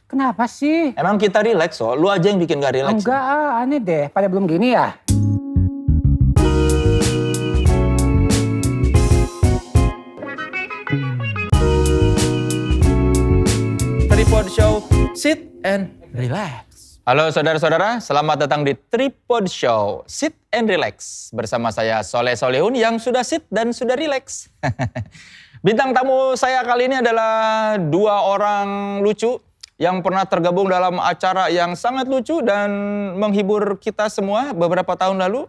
Kenapa sih? Emang kita relax, so lu aja yang bikin gak relax. Enggak, aneh deh. Pada belum gini ya? Tripod Show, sit and relax. Halo saudara-saudara, selamat datang di Tripod Show, sit and relax. Bersama saya Soleh Solehun yang sudah sit dan sudah relax. Bintang tamu saya kali ini adalah dua orang lucu yang pernah tergabung dalam acara yang sangat lucu dan menghibur kita semua beberapa tahun lalu.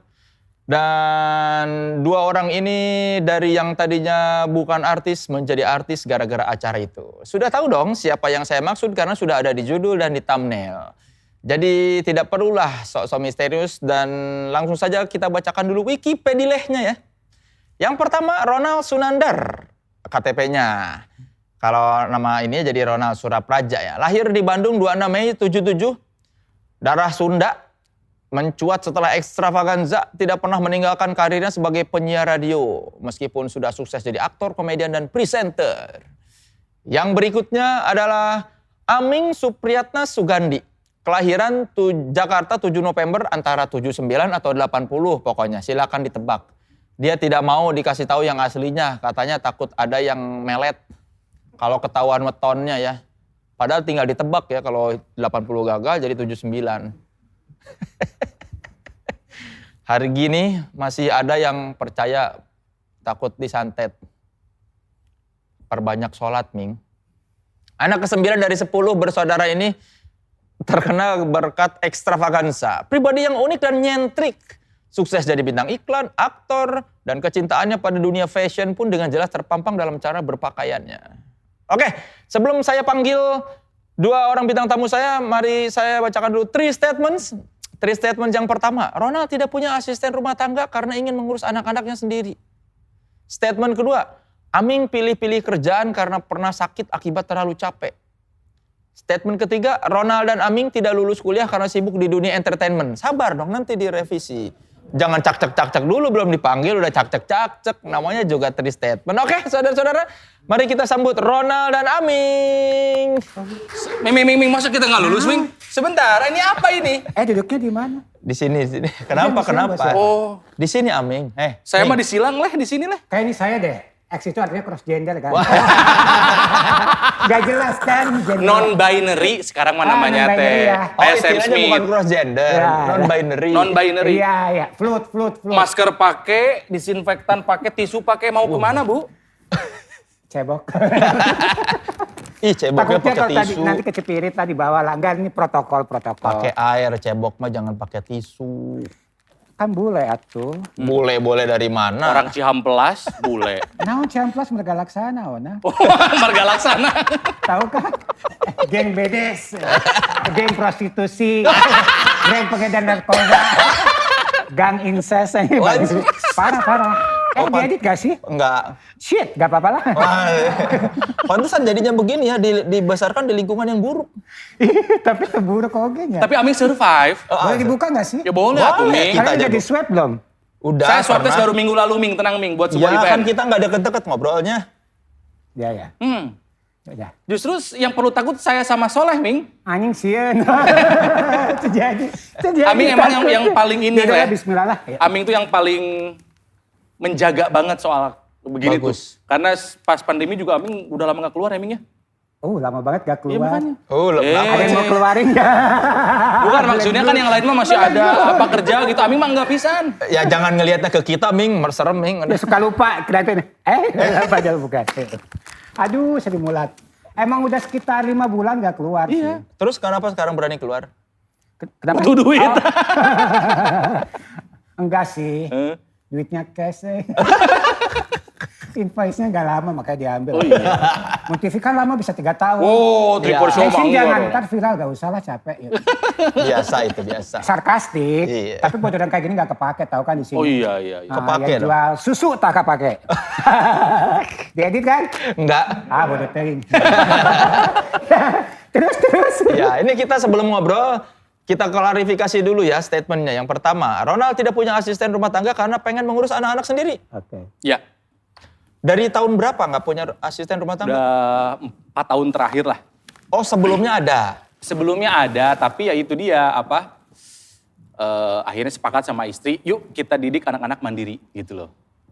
Dan dua orang ini dari yang tadinya bukan artis menjadi artis gara-gara acara itu. Sudah tahu dong siapa yang saya maksud karena sudah ada di judul dan di thumbnail. Jadi tidak perlulah sok-sok misterius dan langsung saja kita bacakan dulu Wikipedianya ya. Yang pertama Ronald Sunandar, KTP-nya. Kalau nama ini jadi Ronald Surapraja ya. Lahir di Bandung 26 Mei 77. Darah Sunda. Mencuat setelah ekstravaganza, tidak pernah meninggalkan karirnya sebagai penyiar radio. Meskipun sudah sukses jadi aktor, komedian, dan presenter. Yang berikutnya adalah Aming Supriyatna Sugandi. Kelahiran Jakarta 7 November antara 79 atau 80 pokoknya. Silakan ditebak. Dia tidak mau dikasih tahu yang aslinya. Katanya takut ada yang melet. Kalau ketahuan wetonnya ya. Padahal tinggal ditebak ya kalau 80 gagal jadi 79. Hari gini masih ada yang percaya takut disantet. Perbanyak sholat, Ming. Anak ke-9 dari 10 bersaudara ini terkenal berkat ekstravaganza. Pribadi yang unik dan nyentrik. Sukses jadi bintang iklan, aktor, dan kecintaannya pada dunia fashion pun dengan jelas terpampang dalam cara berpakaiannya. Oke, sebelum saya panggil dua orang bintang tamu saya, mari saya bacakan dulu 3 statements. 3 statements yang pertama, Ronald tidak punya asisten rumah tangga karena ingin mengurus anak-anaknya sendiri. Statement kedua, Aming pilih-pilih kerjaan karena pernah sakit akibat terlalu capek. Statement ketiga, Ronald dan Aming tidak lulus kuliah karena sibuk di dunia entertainment. Sabar dong, nanti direvisi. Jangan cak-cak dulu, belum dipanggil udah cak-cak. Namanya juga 3 statement. Oke, saudara-saudara, mari kita sambut Ronald dan Aming. Ming, masa kita nggak lulus, Ming? Sebentar, ini apa ini? Duduknya di mana? Di sini. Kenapa? Oh, Di sini Aming. saya Ming. mah disilang lah di sini lah. Kayak ini saya deh. X itu artinya cross gender kan? Gak jelas kan? Non-binary sekarang mah namanya non-binary teh. ya. Kayak Sam Istilahnya bukan Smith. cross gender, Ya, non-binary. Non-binary. Iya. Flut. Masker pakai, disinfektan pakai, tisu pakai, mau kemana, Bu? Cebok. Ih, ceboknya Takutnya pakai kalau tadi tisu. nanti kecepirit tadi bawa lah. Enggak, ini protokol. Pakai air, cebok mah jangan pakai tisu. Kan bule atuh. Boleh dari mana? Orang Cihampelas, bule. Naon Ciamplas mereka laksana, Ona. Marga Laksana. Tahu kan? Geng bedes, geng prostitusi, geng pengedar narkoba, gang incest. Waduh. Parah. Diedit gak sih? Enggak. Shit, gak apa-apa lah. Wah, pantesan jadinya begini ya, dibesarkan di lingkungan yang buruk. Tapi keburuk ogenya. Tapi Aming survive. Boleh dibuka gak sih? Ya boleh, Boleh. Ming. Kita Kalian aja, udah di Bu. swab belum? Udah. Saya swab test pernah. baru minggu lalu, Ming. Tenang, Ming. Buat sebuah Ya kan event. kita nggak deket-deket ngobrolnya. Ya. Udah. Justru yang perlu takut saya sama Soleh, Ming. Anjing sieun. Terjadi. Aming emang yang paling ini, Udah, Leh. bismillah lah. Ya. Aming tuh yang paling menjaga banget soal begini Bagus. tuh. Karena pas pandemi juga Aming udah lama gak keluar ya, Ming ya? Oh, lama banget gak Iya keluar. makanya. Oh, Ada yang mau keluarin gak? Bukan, maksudnya kan yang lain mah masih ada apa kerja gitu. Aming mah nggak pisan. Ya jangan ngelihatnya ke kita, Ming. Serem, Ming. Dia suka lupa, kelihatan. Padahal bukan. Aduh, sedih mulat. Emang udah sekitar 5 bulan gak keluar Iya. sih. Terus kenapa sekarang berani keluar? Kenapa? Butuh duit. Oh. Enggak sih. Duitnya cash. Invoice-nya gak lama makanya diambil. Oh iya. Mau TV kan lama bisa 3 tahun. Oh, Tripod Show Mention mah jangan, enggak ntar viral gak usah lah capek. Ya. Biasa. Sarkastik, Iya. tapi bocoran kayak gini gak kepake tau kan di sini. Oh iya. Kepake yang dong. jual susu tak kepake. Diedit kan? Enggak. Bodoh teuing. Terus. Ya, ini kita sebelum ngobrol, kita klarifikasi dulu ya statementnya. Yang pertama, Ronald tidak punya asisten rumah tangga karena pengen mengurus anak-anak sendiri. Oke. Ya, Dari tahun berapa nggak punya asisten rumah tangga? udah 4 tahun terakhir lah. Oh, sebelumnya ada. Sebelumnya ada, tapi ya itu dia akhirnya sepakat sama istri, yuk kita didik anak-anak mandiri gitu loh.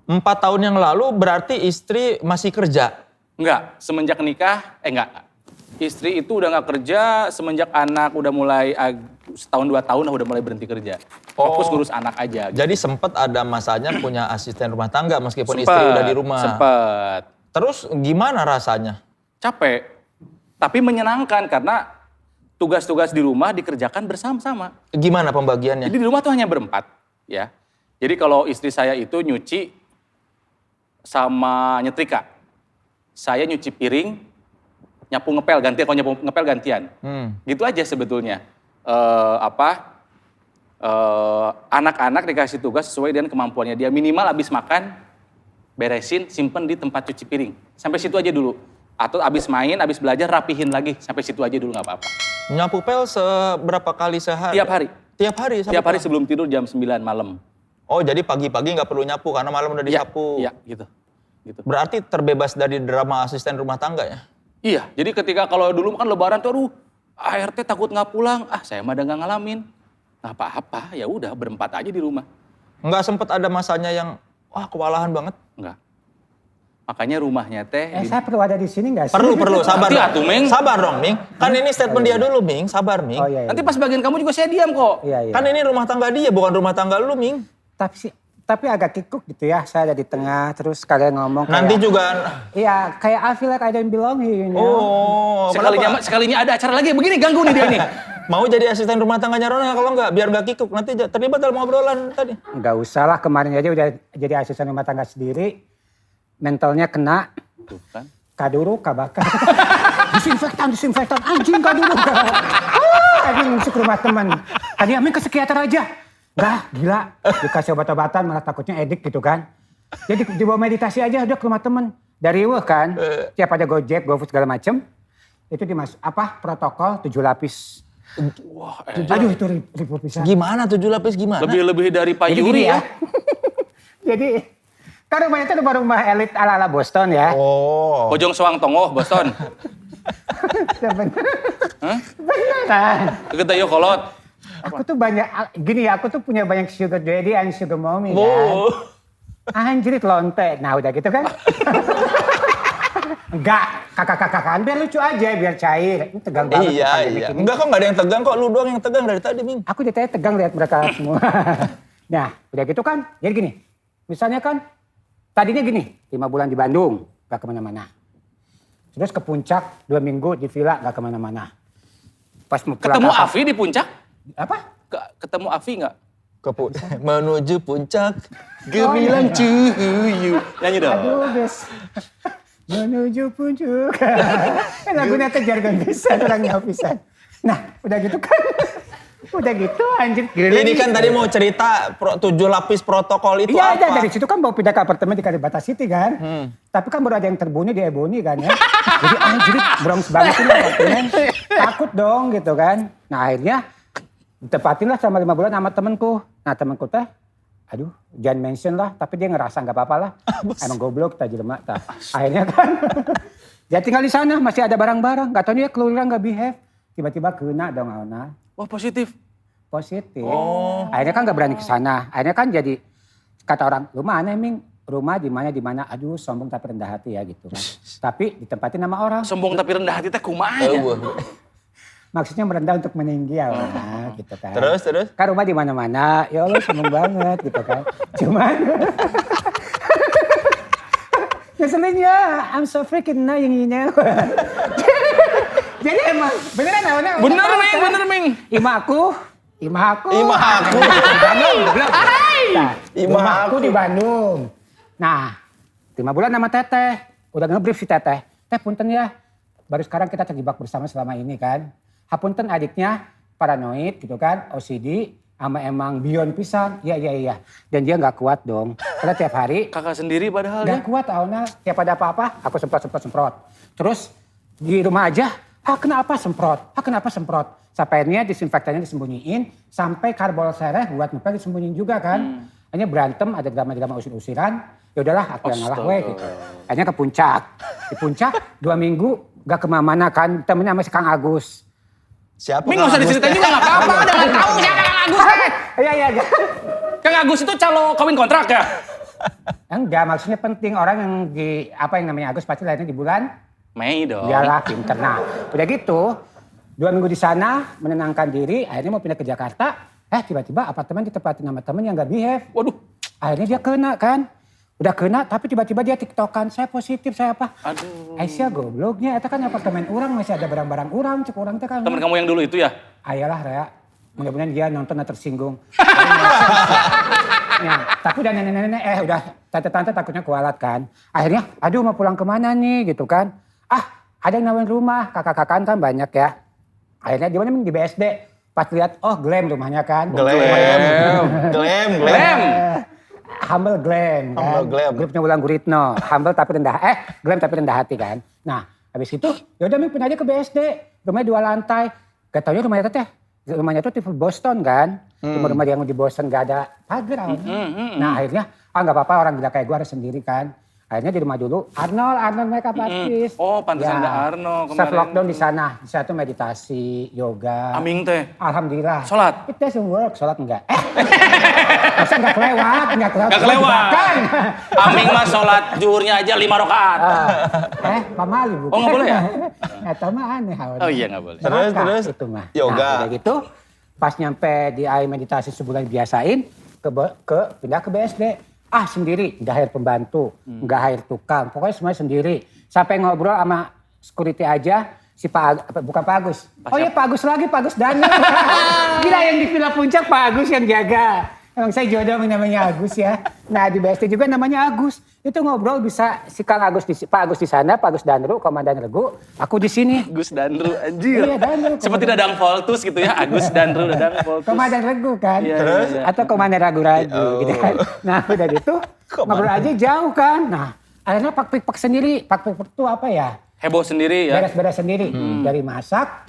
4 tahun yang lalu berarti istri masih kerja? Enggak, semenjak nikah, enggak. Istri itu udah gak kerja semenjak anak udah mulai setahun 2 tahun udah mulai berhenti kerja. Fokus ngurus anak aja. Gitu. Jadi sempat ada masanya punya asisten rumah tangga meskipun istri udah di rumah. Sempet. Terus gimana rasanya? Capek, tapi menyenangkan karena tugas-tugas di rumah dikerjakan bersama-sama. Gimana pembagiannya? Jadi di rumah tuh hanya berempat, ya. Jadi kalau istri saya itu nyuci sama nyetrika. Saya nyuci piring, nyapu ngepel gantian, kalau nyapu ngepel gantian. Gitu aja sebetulnya. Anak-anak dikasih tugas sesuai dengan kemampuannya dia. Minimal habis makan, beresin, simpen di tempat cuci piring. Sampai situ aja dulu. Atau habis main, habis belajar, rapihin lagi. Sampai situ aja dulu, gak apa-apa. Nyapu pel seberapa kali sehari? Tiap hari. Tiap hari? Tiap hari sebelum tidur jam 9 malam. Oh, jadi pagi-pagi nggak perlu nyapu karena malam udah disapu. Iya, gitu. Berarti terbebas dari drama asisten rumah tangga ya? Iya, jadi ketika kalau dulu kan lebaran tuh, aduh, ART takut nggak pulang. Saya mah udah nggak ngalamin. Nggak apa-apa, ya udah berempat aja di rumah. Nggak sempet ada masanya yang, wah kewalahan banget? Nggak. Makanya rumahnya teh. Saya perlu ada di sini nggak sih? Perlu, sabar Nanti dong. atuh, Ming. Sabar dong, Ming. Kan ini statement dia dulu, Ming. Sabar, Ming. Oh iya. Nanti pas bagian kamu juga saya diam kok. Iya. Kan ini rumah tangga dia, bukan rumah tangga lu, Ming. Tapi agak kikuk gitu ya. Saya ada di tengah, terus kalian ngomong Nanti kayak, juga. Iya, kayak I feel like I don't belong here, you know? Oh, Sekalinya ada acara lagi, begini ganggu nih dia nih. mau jadi asisten rumah tangganya Rona kalau nggak, biar nggak kikuk. Nanti terlibat dalam obrolan tadi. Nggak usah lah, kemarin aja udah jadi asisten rumah tangga sendiri. Mentalnya kena. Tuh kan. Kaduru, kabakar. disinfektan, anjing kaduru. Tadi masuk rumah teman. Tadi Amin ke psikiater aja. Bah, gila. Dikasih obat-obatan malah takutnya edik gitu kan. Jadi dibawa meditasi aja udah ke rumah teman. Dari kan, tiap ada Gojek, GoFood segala macem. Itu protokol 7 lapis. Wah, Aduh itu ribu pisan. Gimana 7 lapis gimana? lebih dari Pak Jadi Yuri gini ya. Jadi, kan rumahnya itu rumah elit ala-ala Boston ya. Oh. Bojong Soang Tongoh, Boston. Beneran. Deket Dayo Kolot. Aku tuh aku tuh punya banyak sugar daddy and sugar mommy kan. Oh. Anjrit lonte. Nah udah gitu kan. Enggak, kakak-kakakan biar lucu aja, biar cair. Ini tegang banget. Iya. Enggak kok, nggak ada yang tegang kok. Lu doang yang tegang dari tadi, Ming. Aku jadi tegang lihat mereka semua. Nah, udah gitu kan. Jadi gini, misalnya kan, tadinya gini, 5 bulan di Bandung, gak kemana-mana. Terus ke puncak, 2 minggu di villa, gak kemana-mana. Pas mau pulang Ketemu Afi di puncak? Apa? Ketemu Afi nggak? Menuju puncak, Gemilang cuyu. Nyanyi dong. Aduh, guys. Menuju puncak. Lagunya kejar-kejar bisa, orangnya pisan. Nah, udah gitu kan. Udah gitu anjir. Ini kan tadi mau cerita 7 lapis protokol itu iya, apa? Iya, dari situ kan mau pindah ke apartemen di Kalibata City kan. Tapi kan baru ada yang terbunuh di Ebony kan ya. Jadi anjir, Bronx banget ini apartemen. Takut dong gitu kan. Nah akhirnya ditepatin lah sama 5 bulan sama temenku. Nah temenku teh, aduh jangan mention lah. Tapi dia ngerasa gak apa-apa lah. Emang goblok tak jelema tak. Akhirnya kan, dia tinggal di sana masih ada barang-barang. Gak tau dia keluyuran gak behave. Tiba-tiba kena dong Auna. Wah positif. Positif. Oh. Akhirnya kan gak berani ke sana. Akhirnya kan jadi kata orang, lu mana Ming? Rumah di mana? Aduh, sombong tapi rendah hati ya gitu kan. Tapi ditempatin sama orang. Sombong tapi rendah hati teh kumaha ya? Maksudnya merendah untuk meninggi ya, gitu kan. Terus? Kan rumah di mana-mana. Ya Allah, sombong banget gitu kan. Cuman ngeselinnya, I'm so freaking annoying, you know. Jadi emang beneran awalnya. Bener Ming. Imah aku. Imah aku. Imah aku di Bandung. Nah, 5 bulan sama Teteh. Udah ngebrief si Teteh. Teh punten ya. Baru sekarang kita terjebak bersama selama ini kan. Hapunten adiknya paranoid gitu kan. OCD. Sama emang beyond pisan. Iya. Dan dia gak kuat dong. Karena tiap hari. Kakak sendiri padahal Gak kuat awalnya. Tiap ada apa-apa aku semprot. Terus di rumah aja. Kenapa semprot? Sampai akhirnya disinfektannya disembunyiin. Sampai karbol sereh buat ngepel disembunyiin juga kan. Hanya berantem, ada drama-drama usir-usiran. Ya udahlah aku yang ngalah weh gitu. Akhirnya ke puncak. Di puncak 2 minggu gak kemana-mana kan. Temennya sama si Kang Agus. Siapa? Ming nggak usah diceritain juga nggak apa-apa, udah nggak tahu siapa Kang Agus. Iya. Kang Agus itu calo kawin kontrak ya? Enggak, maksudnya penting orang yang yang namanya Agus pasti lahirnya di bulan Mei dong. Iyalah, pinter. Nah, udah gitu, 2 minggu di sana, menenangkan diri, akhirnya mau pindah ke Jakarta, tiba-tiba apartemen ditempatin sama temen yang gak behave. Waduh. Akhirnya dia kena kan, udah kena tapi tiba-tiba dia tiktokan, saya positif, saya apa. Aduh. Aisyah gobloknya, itu kan apartemen orang, masih ada barang-barang orang, cek orang teh kan. Temen kamu yang dulu itu ya? Ayalah, Rea, mudah-mudahan dia nonton dan tersinggung. Ya, tapi udah nenek-nenek, udah tante-tante takutnya kualat kan. Akhirnya, aduh mau pulang kemana nih gitu kan. Ada yang nawarin rumah, kakak-kakan kan banyak ya. Akhirnya di mana di BSD. Pas lihat, glam rumahnya kan. Glam. Humble glam kan. Humble glam. Grupnya Wulan Guritno. Humble tapi rendah, glam tapi rendah hati kan. Nah, habis itu yaudah Mi pindah aja ke BSD. Rumahnya 2 lantai. Gak taunya rumahnya tuh tipe Boston kan. Rumah-rumah yang di Boston gak ada pagar. Nah akhirnya, gak apa-apa orang gila kayak gue harus sendiri kan. Akhirnya di rumah dulu, Arnold makeup artist. Oh, pantesan ada Arnold kemarin. Self lockdown di sana. Di sana tuh meditasi, yoga. Aming teh. Alhamdulillah. Sholat? It doesn't work, sholat enggak. Masa enggak kelewat. Gak kelewat. Aming mah sholat zuhurnya aja 5 rakaat. Pamali bukan. Oh, nggak boleh ya? Eta mah aneh. Oh iya nggak boleh. Terus? Itu mah. Yoga. Nah, udah gitu, pas nyampe di AI meditasi sebulan biasain, pindah ke BSD. Sendiri, nggak hire pembantu, nggak hire tukang, pokoknya semuanya sendiri. Sampai ngobrol sama security aja, bukan Pak Agus. Pak Agus lagi, Pak Agus Danu. Gila yang di Villa Puncak Pak Agus yang jaga. Emang saya jodoh namanya Agus ya. Nah di BSD juga namanya Agus. Itu ngobrol bisa si Kang Agus, Pak Agus di sana, Pak Agus Danru, Komandan Regu, aku di sini. Agus Danru, anjir. Iya, Danru. Seperti Dadang Voltus gitu ya, Agus Danru, Dadang Voltus. Komandan Regu kan. Iya, Terus? iya. Atau Komandan Ragu-Ragu gitu kan. Nah udah gitu, ngobrol aja jauh kan. Nah akhirnya pak sendiri. Pak itu apa ya? Heboh sendiri ya. Beres-beres sendiri. Dari masak,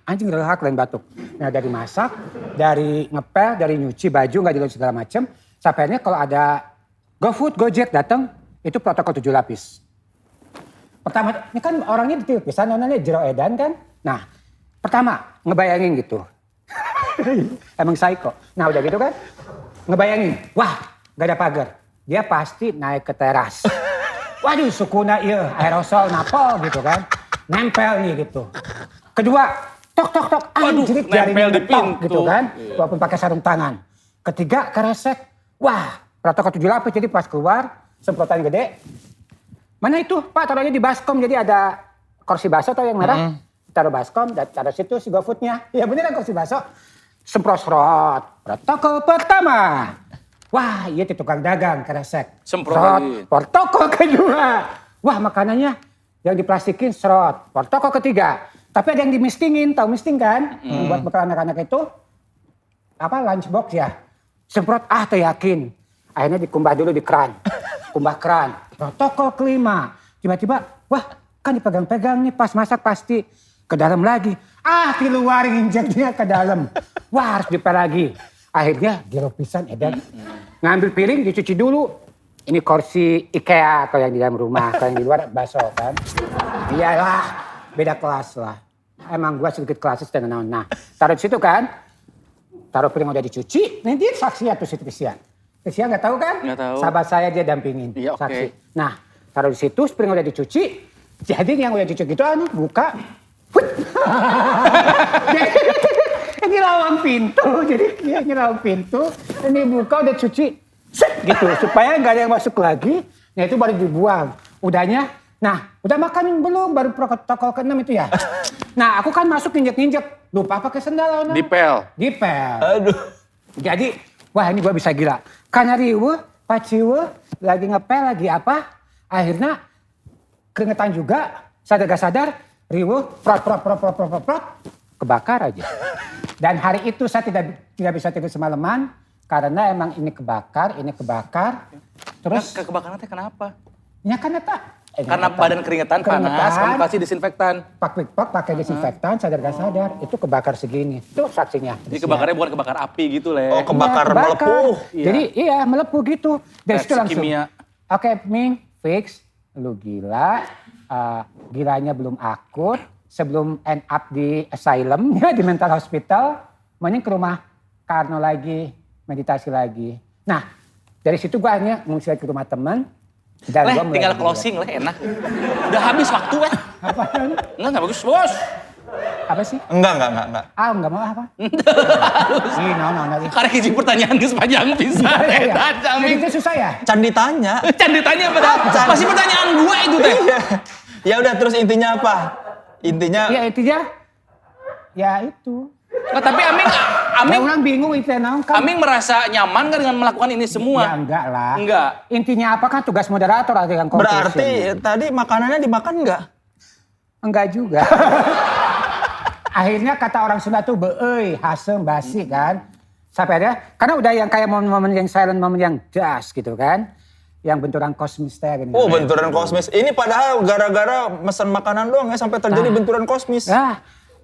anjing relak lain batuk. Nah dari masak, dari ngepel, dari nyuci baju, nggak diluci segala macem. Sampainya kalau ada GoFood, Gojek datang, itu protokol 7 lapis. Pertama, ini kan orangnya ditiup, bisa nontonnya Jero Edan kan. Nah, pertama ngebayangin gitu. Emang psycho. Nah udah gitu kan, ngebayangin, wah gak ada pagar. Dia pasti naik ke teras. Waduh sukuna iya, aerosol napol gitu kan. Nempel nih gitu. Kedua, tok. Waduh, Anjir, nempel di ngetok pintu. gitu kan. Walaupun pakai sarung tangan. Ketiga, keresek. Wah, protokol 7 lapis. Jadi pas keluar, semprotan gede. Mana itu? Pak, taruhnya di baskom. Jadi ada kursi baso atau yang merah. Taruh baskom, taruh situ si GoFoodnya. Ya beneran kursi baso. Semprot-semprot. Protokol pertama. Wah, iya itu tukang dagang, keresek. Semprotin. Protokol kedua. Wah, makanannya yang diplastikin serot. Protokol ketiga. Tapi ada yang dimistingin, tahu misting kan? Buat bekal anak-anak itu lunchbox ya. Semprot, tuh yakin. Akhirnya dikumbah dulu di keran. Kumbah keran. Protokol kelima. Tiba-tiba, wah kan dipegang-pegang nih pas masak pasti ke dalam lagi. Di luar injeknya ke dalam. Wah harus dipel lagi. Akhirnya diropisan Edan. Ngambil piring dicuci dulu. Ini kursi IKEA kalau yang di dalam rumah. Kalau yang di luar bakso kan. Iyalah beda kelas lah. Emang gua sedikit klasis dan naon. Nah taruh di situ kan. Taruh piring udah dicuci. Nanti saksi atau si Krisian. Krisian nggak tahu kan? Nggak tahu. Sahabat saya dia dampingin. Iya, oke. Saksi. Nah taruh di situ. Piring udah dicuci. Jadi yang udah dicuci gitu buka. Ini lawang pintu. Jadi ini lawang pintu. Ini buka udah cuci. Set, gitu. Supaya nggak ada yang masuk lagi. Nah itu baru dibuang. Udahnya. Nah, udah makan belum? Baru protokol ke-6 itu ya. Nah, aku kan masuk injek-injek. Lupa pakai sendal. Dipel. Aduh. Jadi, wah ini gua bisa gila. Karena riweuh, paciweuh, lagi ngepel, lagi apa. Akhirnya keringetan juga. Sadar gak sadar, riweuh, prot. Kebakar aja. Dan hari itu saya tidak bisa tidur semalaman. Karena emang ini kebakar. Terus. Nah, kebakaran teh kenapa? Ya kan Karena badan keringetan panas, kamu kasih disinfektan. Pakai disinfektan, sadar gak sadar, itu kebakar segini. Itu saksinya. Jadi kebakarnya bukan kebakar api gitu, Le. Oh, kebakar Iya, melepuh. Iya. Jadi melepuh gitu. Dan Reaksi itu langsung. kimia. Oke, Ming, fix. Lu gila. Gilanya belum akut. sebelum end up di asylum, ya, di mental hospital, mending ke rumah Karno lagi, meditasi lagi. Nah, dari situ gue akhirnya ngungsi ke rumah teman. Dan Leh, gua mulai tinggal belajar. closing lah enak. Udah habis waktu kan? Apaan? Enggak bagus bos. Apa sih? Enggak. Ah, enggak mau apa? Ih, no. Karena hiji pertanyaan geus panjang pisan. Iya. Eta Jadi Aming. itu susah ya? Can ditanya. Can ditanya apa dah? Pasti pertanyaan gua itu teh. Ya udah terus intinya apa? Intinya Ya intinya, ya itu. Nah, tapi Aming Ya orang bingung itu naon kan. Aming merasa nyaman kan dengan melakukan ini Ya semua? enggak lah. Enggak. Intinya apa kan tugas moderator atau yang conclusion. berarti tadi makanannya dimakan enggak? Enggak juga. Akhirnya kata orang Sunda tuh beeuy, hasem, basi kan. Sampai ada, karena udah yang kayak momen-momen yang silent, momen yang das gitu kan. Yang benturan kosmis teh gini. Oh, benturan kosmis. Ini padahal gara-gara mesen makanan doang ya sampai terjadi benturan kosmis.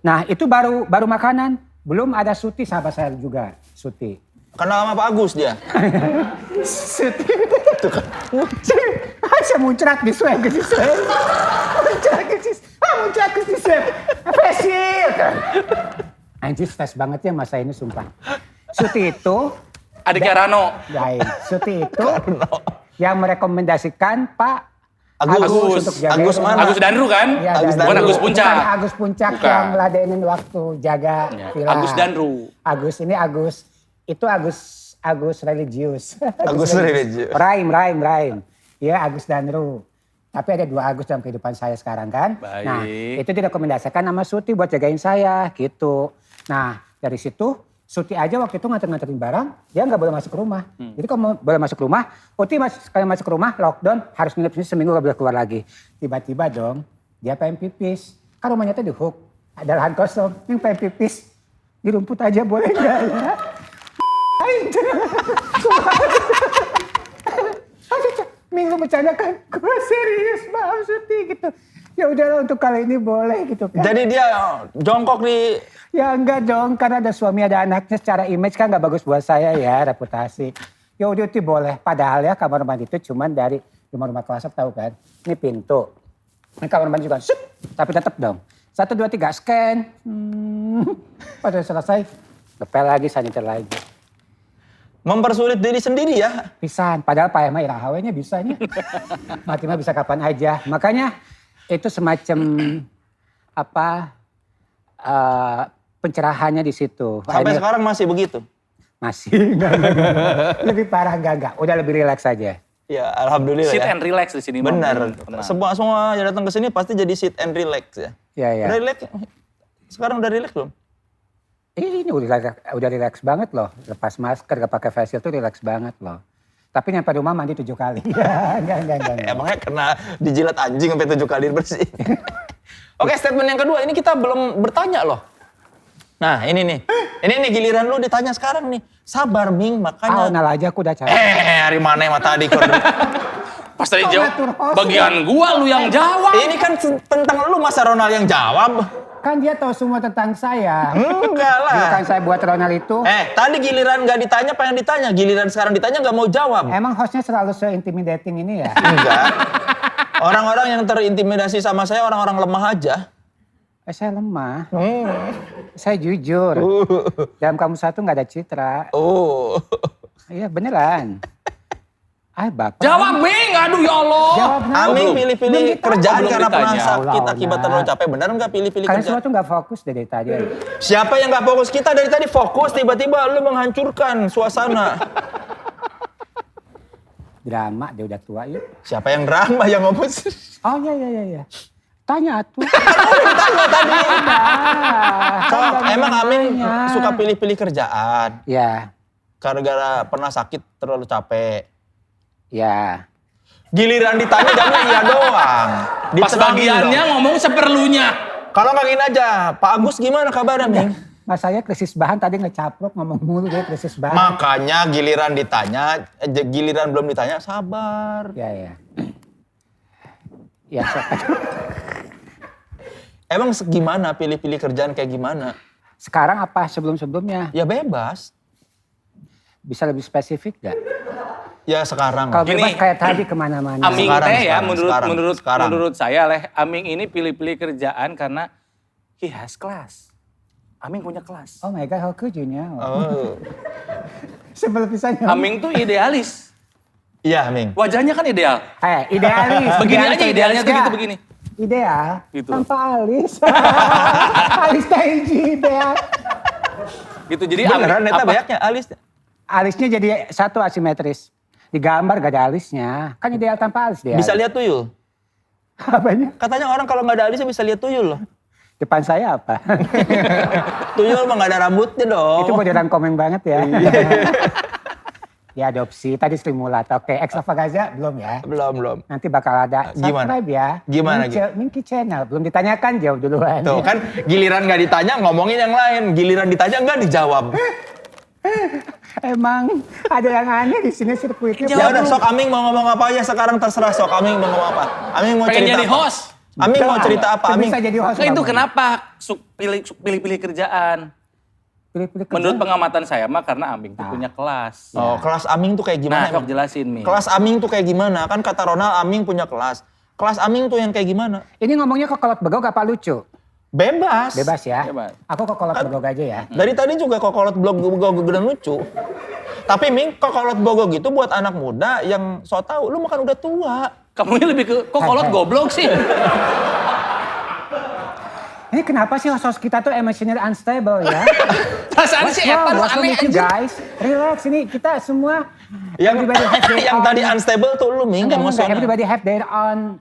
Nah itu baru makanan. Belum ada Suti sahabat saya juga, Suti. Kenal sama Pak Agus dia. Suti. Saya muncrat di swab ke swab. Muncrat ke swab. Fasil. Anjir stres banget ya masa ini sumpah. Suti itu Adiknya Rano. lain. Suti itu yang merekomendasikan Pak Agus. untuk jaga. Agus mana? Agus Danru kan? Iya, Agus Danru. Bukan Agus Puncak. Bukan Agus Puncak Bukan. yang ngeladenin waktu jaga Ya, villa. Agus Danru. Agus ini Agus. Itu Agus religius. Agus religius. Raim. Iya Agus Danru. Tapi ada 2 Agus dalam kehidupan saya sekarang kan. Baik. Nah itu direkomendasikan sama Suti buat jagain saya gitu. Nah dari situ Suti aja waktu itu nganterin barang, dia nggak boleh masuk ke rumah. Jadi kalau mau boleh masuk ke rumah, Uti sekali masuk ke rumah, lockdown, harus nginep sini seminggu gak boleh keluar lagi. Tiba-tiba dong, dia pengen pipis. Kan rumahnya tuh di Hook, ada lahan kosong, yang pengen pipis. Di rumput aja boleh nggak ya? Minggu bercandakan, gue serius banget Suti gitu. Ya udahlah untuk kali ini boleh gitu kan. Jadi dia jongkok di Ya enggak dong, karena ada suami ada anaknya secara image kan gak bagus buat saya ya, reputasi. Ya udah itu boleh, padahal ya kamar mandi itu cuman dari rumah-rumah klasik tahu kan. Ini pintu, ini kamar mandi juga, sup, tapi tetap dong. 1, 2, 3 scan, pada selesai, ngepel lagi, saniter lagi. mempersulit diri sendiri ya. Pisan, padahal Pak Emma irahawenya bisanya. Mati mah bisa kapan aja. Makanya itu semacam apa pencerahannya di situ. Sampai sekarang masih begitu? Masih, enggak. Lebih parah enggak. Udah lebih rileks aja. Ya alhamdulillah Sit ya. and relax di sini. Benar. Tenang. Semua yang datang ke sini pasti jadi sit and relax ya. Iya, iya. Udah relax? Sekarang udah relax belum? Ini udah rileks banget loh. Lepas masker, gak pakai face shield tuh rileks banget loh. Tapi nyampe rumah mandi 7 kali. Enggak. Emangnya kena dijilat anjing sampai 7 kali bersih. Oke, statement yang kedua ini kita belum bertanya loh. Nah ini nih giliran lu ditanya sekarang nih. Sabar Ming, makanya. Nal aja aku udah capek. Hari mana yang tadi Pas tadi Kok jawab, ngatur host bagian gua lu yang jawab. Ini kan tentang lu, masa Ronald yang jawab. Kan dia tahu semua tentang saya. Enggak lah. Dulu kan saya buat Ronald itu. Tadi giliran nggak ditanya, pengen ditanya. Giliran sekarang ditanya nggak mau jawab. Emang hostnya selalu se-intimidating ini ya? Enggak. Orang-orang yang terintimidasi sama saya orang-orang lemah aja. Saya lemah. Saya jujur. Dalam kamu satu nggak ada citra. Oh. Iya beneran. Bapak. Jawab Ming, aduh ya Allah. Jawab, Nal. Aming Belum pilih-pilih ditanya. kerjaan Belum karena pernah ditanya. sakit Allah, akibat Allah. terlalu capek. Benar nggak pilih-pilih Kalian kerjaan? semua tuh nggak fokus dari tadi. Siapa yang nggak fokus? Kita dari tadi fokus, tiba-tiba lu menghancurkan suasana. Drama, dia udah tua yuk. Siapa yang drama yang ngomong? Oh iya. Tanya atuh. Tanya tadi. So, Kan emang Aming nanya. suka pilih-pilih kerjaan. Ya, Gara-gara pernah sakit terlalu capek. ya. Giliran ditanya jawabnya iya doang. Pas Diterangin bagiannya dong. ngomong seperlunya. Kalau nggak gini aja, Pak Agus gimana kabarnya Ming? Mas saya krisis bahan tadi ngecaprok ngomong mulu dia krisis bahan. Makanya giliran ditanya, giliran belum ditanya sabar. Ya. Ya, sok. Emang gimana pilih-pilih kerjaan kayak gimana? Sekarang apa sebelum-sebelumnya? Ya bebas. Bisa lebih spesifik gak? Ya sekarang. Kalau Gini, bebas kayak tadi kemana-mana. Aming Sekarang, teh ya sekarang. menurut saya Leh, Aming ini pilih-pilih kerjaan karena he has class. Aming punya kelas. Oh my God, how could you know? Oh. Sebelum pisahnya. Aming tuh idealis. Iya, Aming. Wajahnya kan ideal. Idealis. Begini aja idealnya tuh gitu begini. Ideal, Gitu. tanpa alis. Alis taiji ideal. Gitu, jadi Beneran, Aming neta apa? banyaknya alis. Alisnya jadi satu asimetris. Digambar gak ada alisnya. Kan ideal tanpa alis dia. Bisa lihat tuyul. Apanya? Katanya orang kalau nggak ada alisnya bisa lihat tuyul loh. Depan saya apa? Tuyul mah nggak ada rambutnya dong. Itu modern komeng banget ya. Iya. Diadopsi, tadi stimulator. Oke, Extravaganza belum ya? Belum. Nanti bakal ada. Gimana? Subscribe ya. Gimana, Minky Channel. Belum ditanyakan, jawab duluan. Tuh kan giliran nggak ditanya ngomongin yang lain. Giliran ditanya nggak dijawab. Emang ada yang aneh di sini sirkuitnya. Ya udah sok Aming mau ngomong apa aja sekarang terserah sok Aming mau ngomong apa. Aming mau Pengen cerita jadi apa? host. Aming mau cerita apa? Aming. Bisa jadi host. Nah, itu Bang. kenapa pilih-pilih kerjaan? Pilih-pilih kerja. Menurut pengamatan saya mah karena Aming tuh punya kelas. Oh, kelas Aming tuh kayak gimana? Nah, sok emang? jelasin, Mi. Kelas Aming tuh kayak gimana? Kan kata Ronald Aming punya kelas. Kelas Aming tuh yang kayak gimana? Ini ngomongnya kokolot begok apa lucu? Bebas. Bebas ya. Bebas. Aku kokolot begok aja ya. Dari tadi juga kokolot blog dan lucu. Tapi Ming, kokolot bogog itu buat anak muda yang so tau, lu makan udah tua. Kamu ini lebih ke kolot goblok sih. Ini kenapa sih host kita tuh emotional unstable ya? Perasaan si Evan lu What's wrong aneh with you aja. guys? Relax, ini kita semua Yang everybody have their yang own- tadi unstable tuh lu Ming, Enggak, emosional. everybody have their own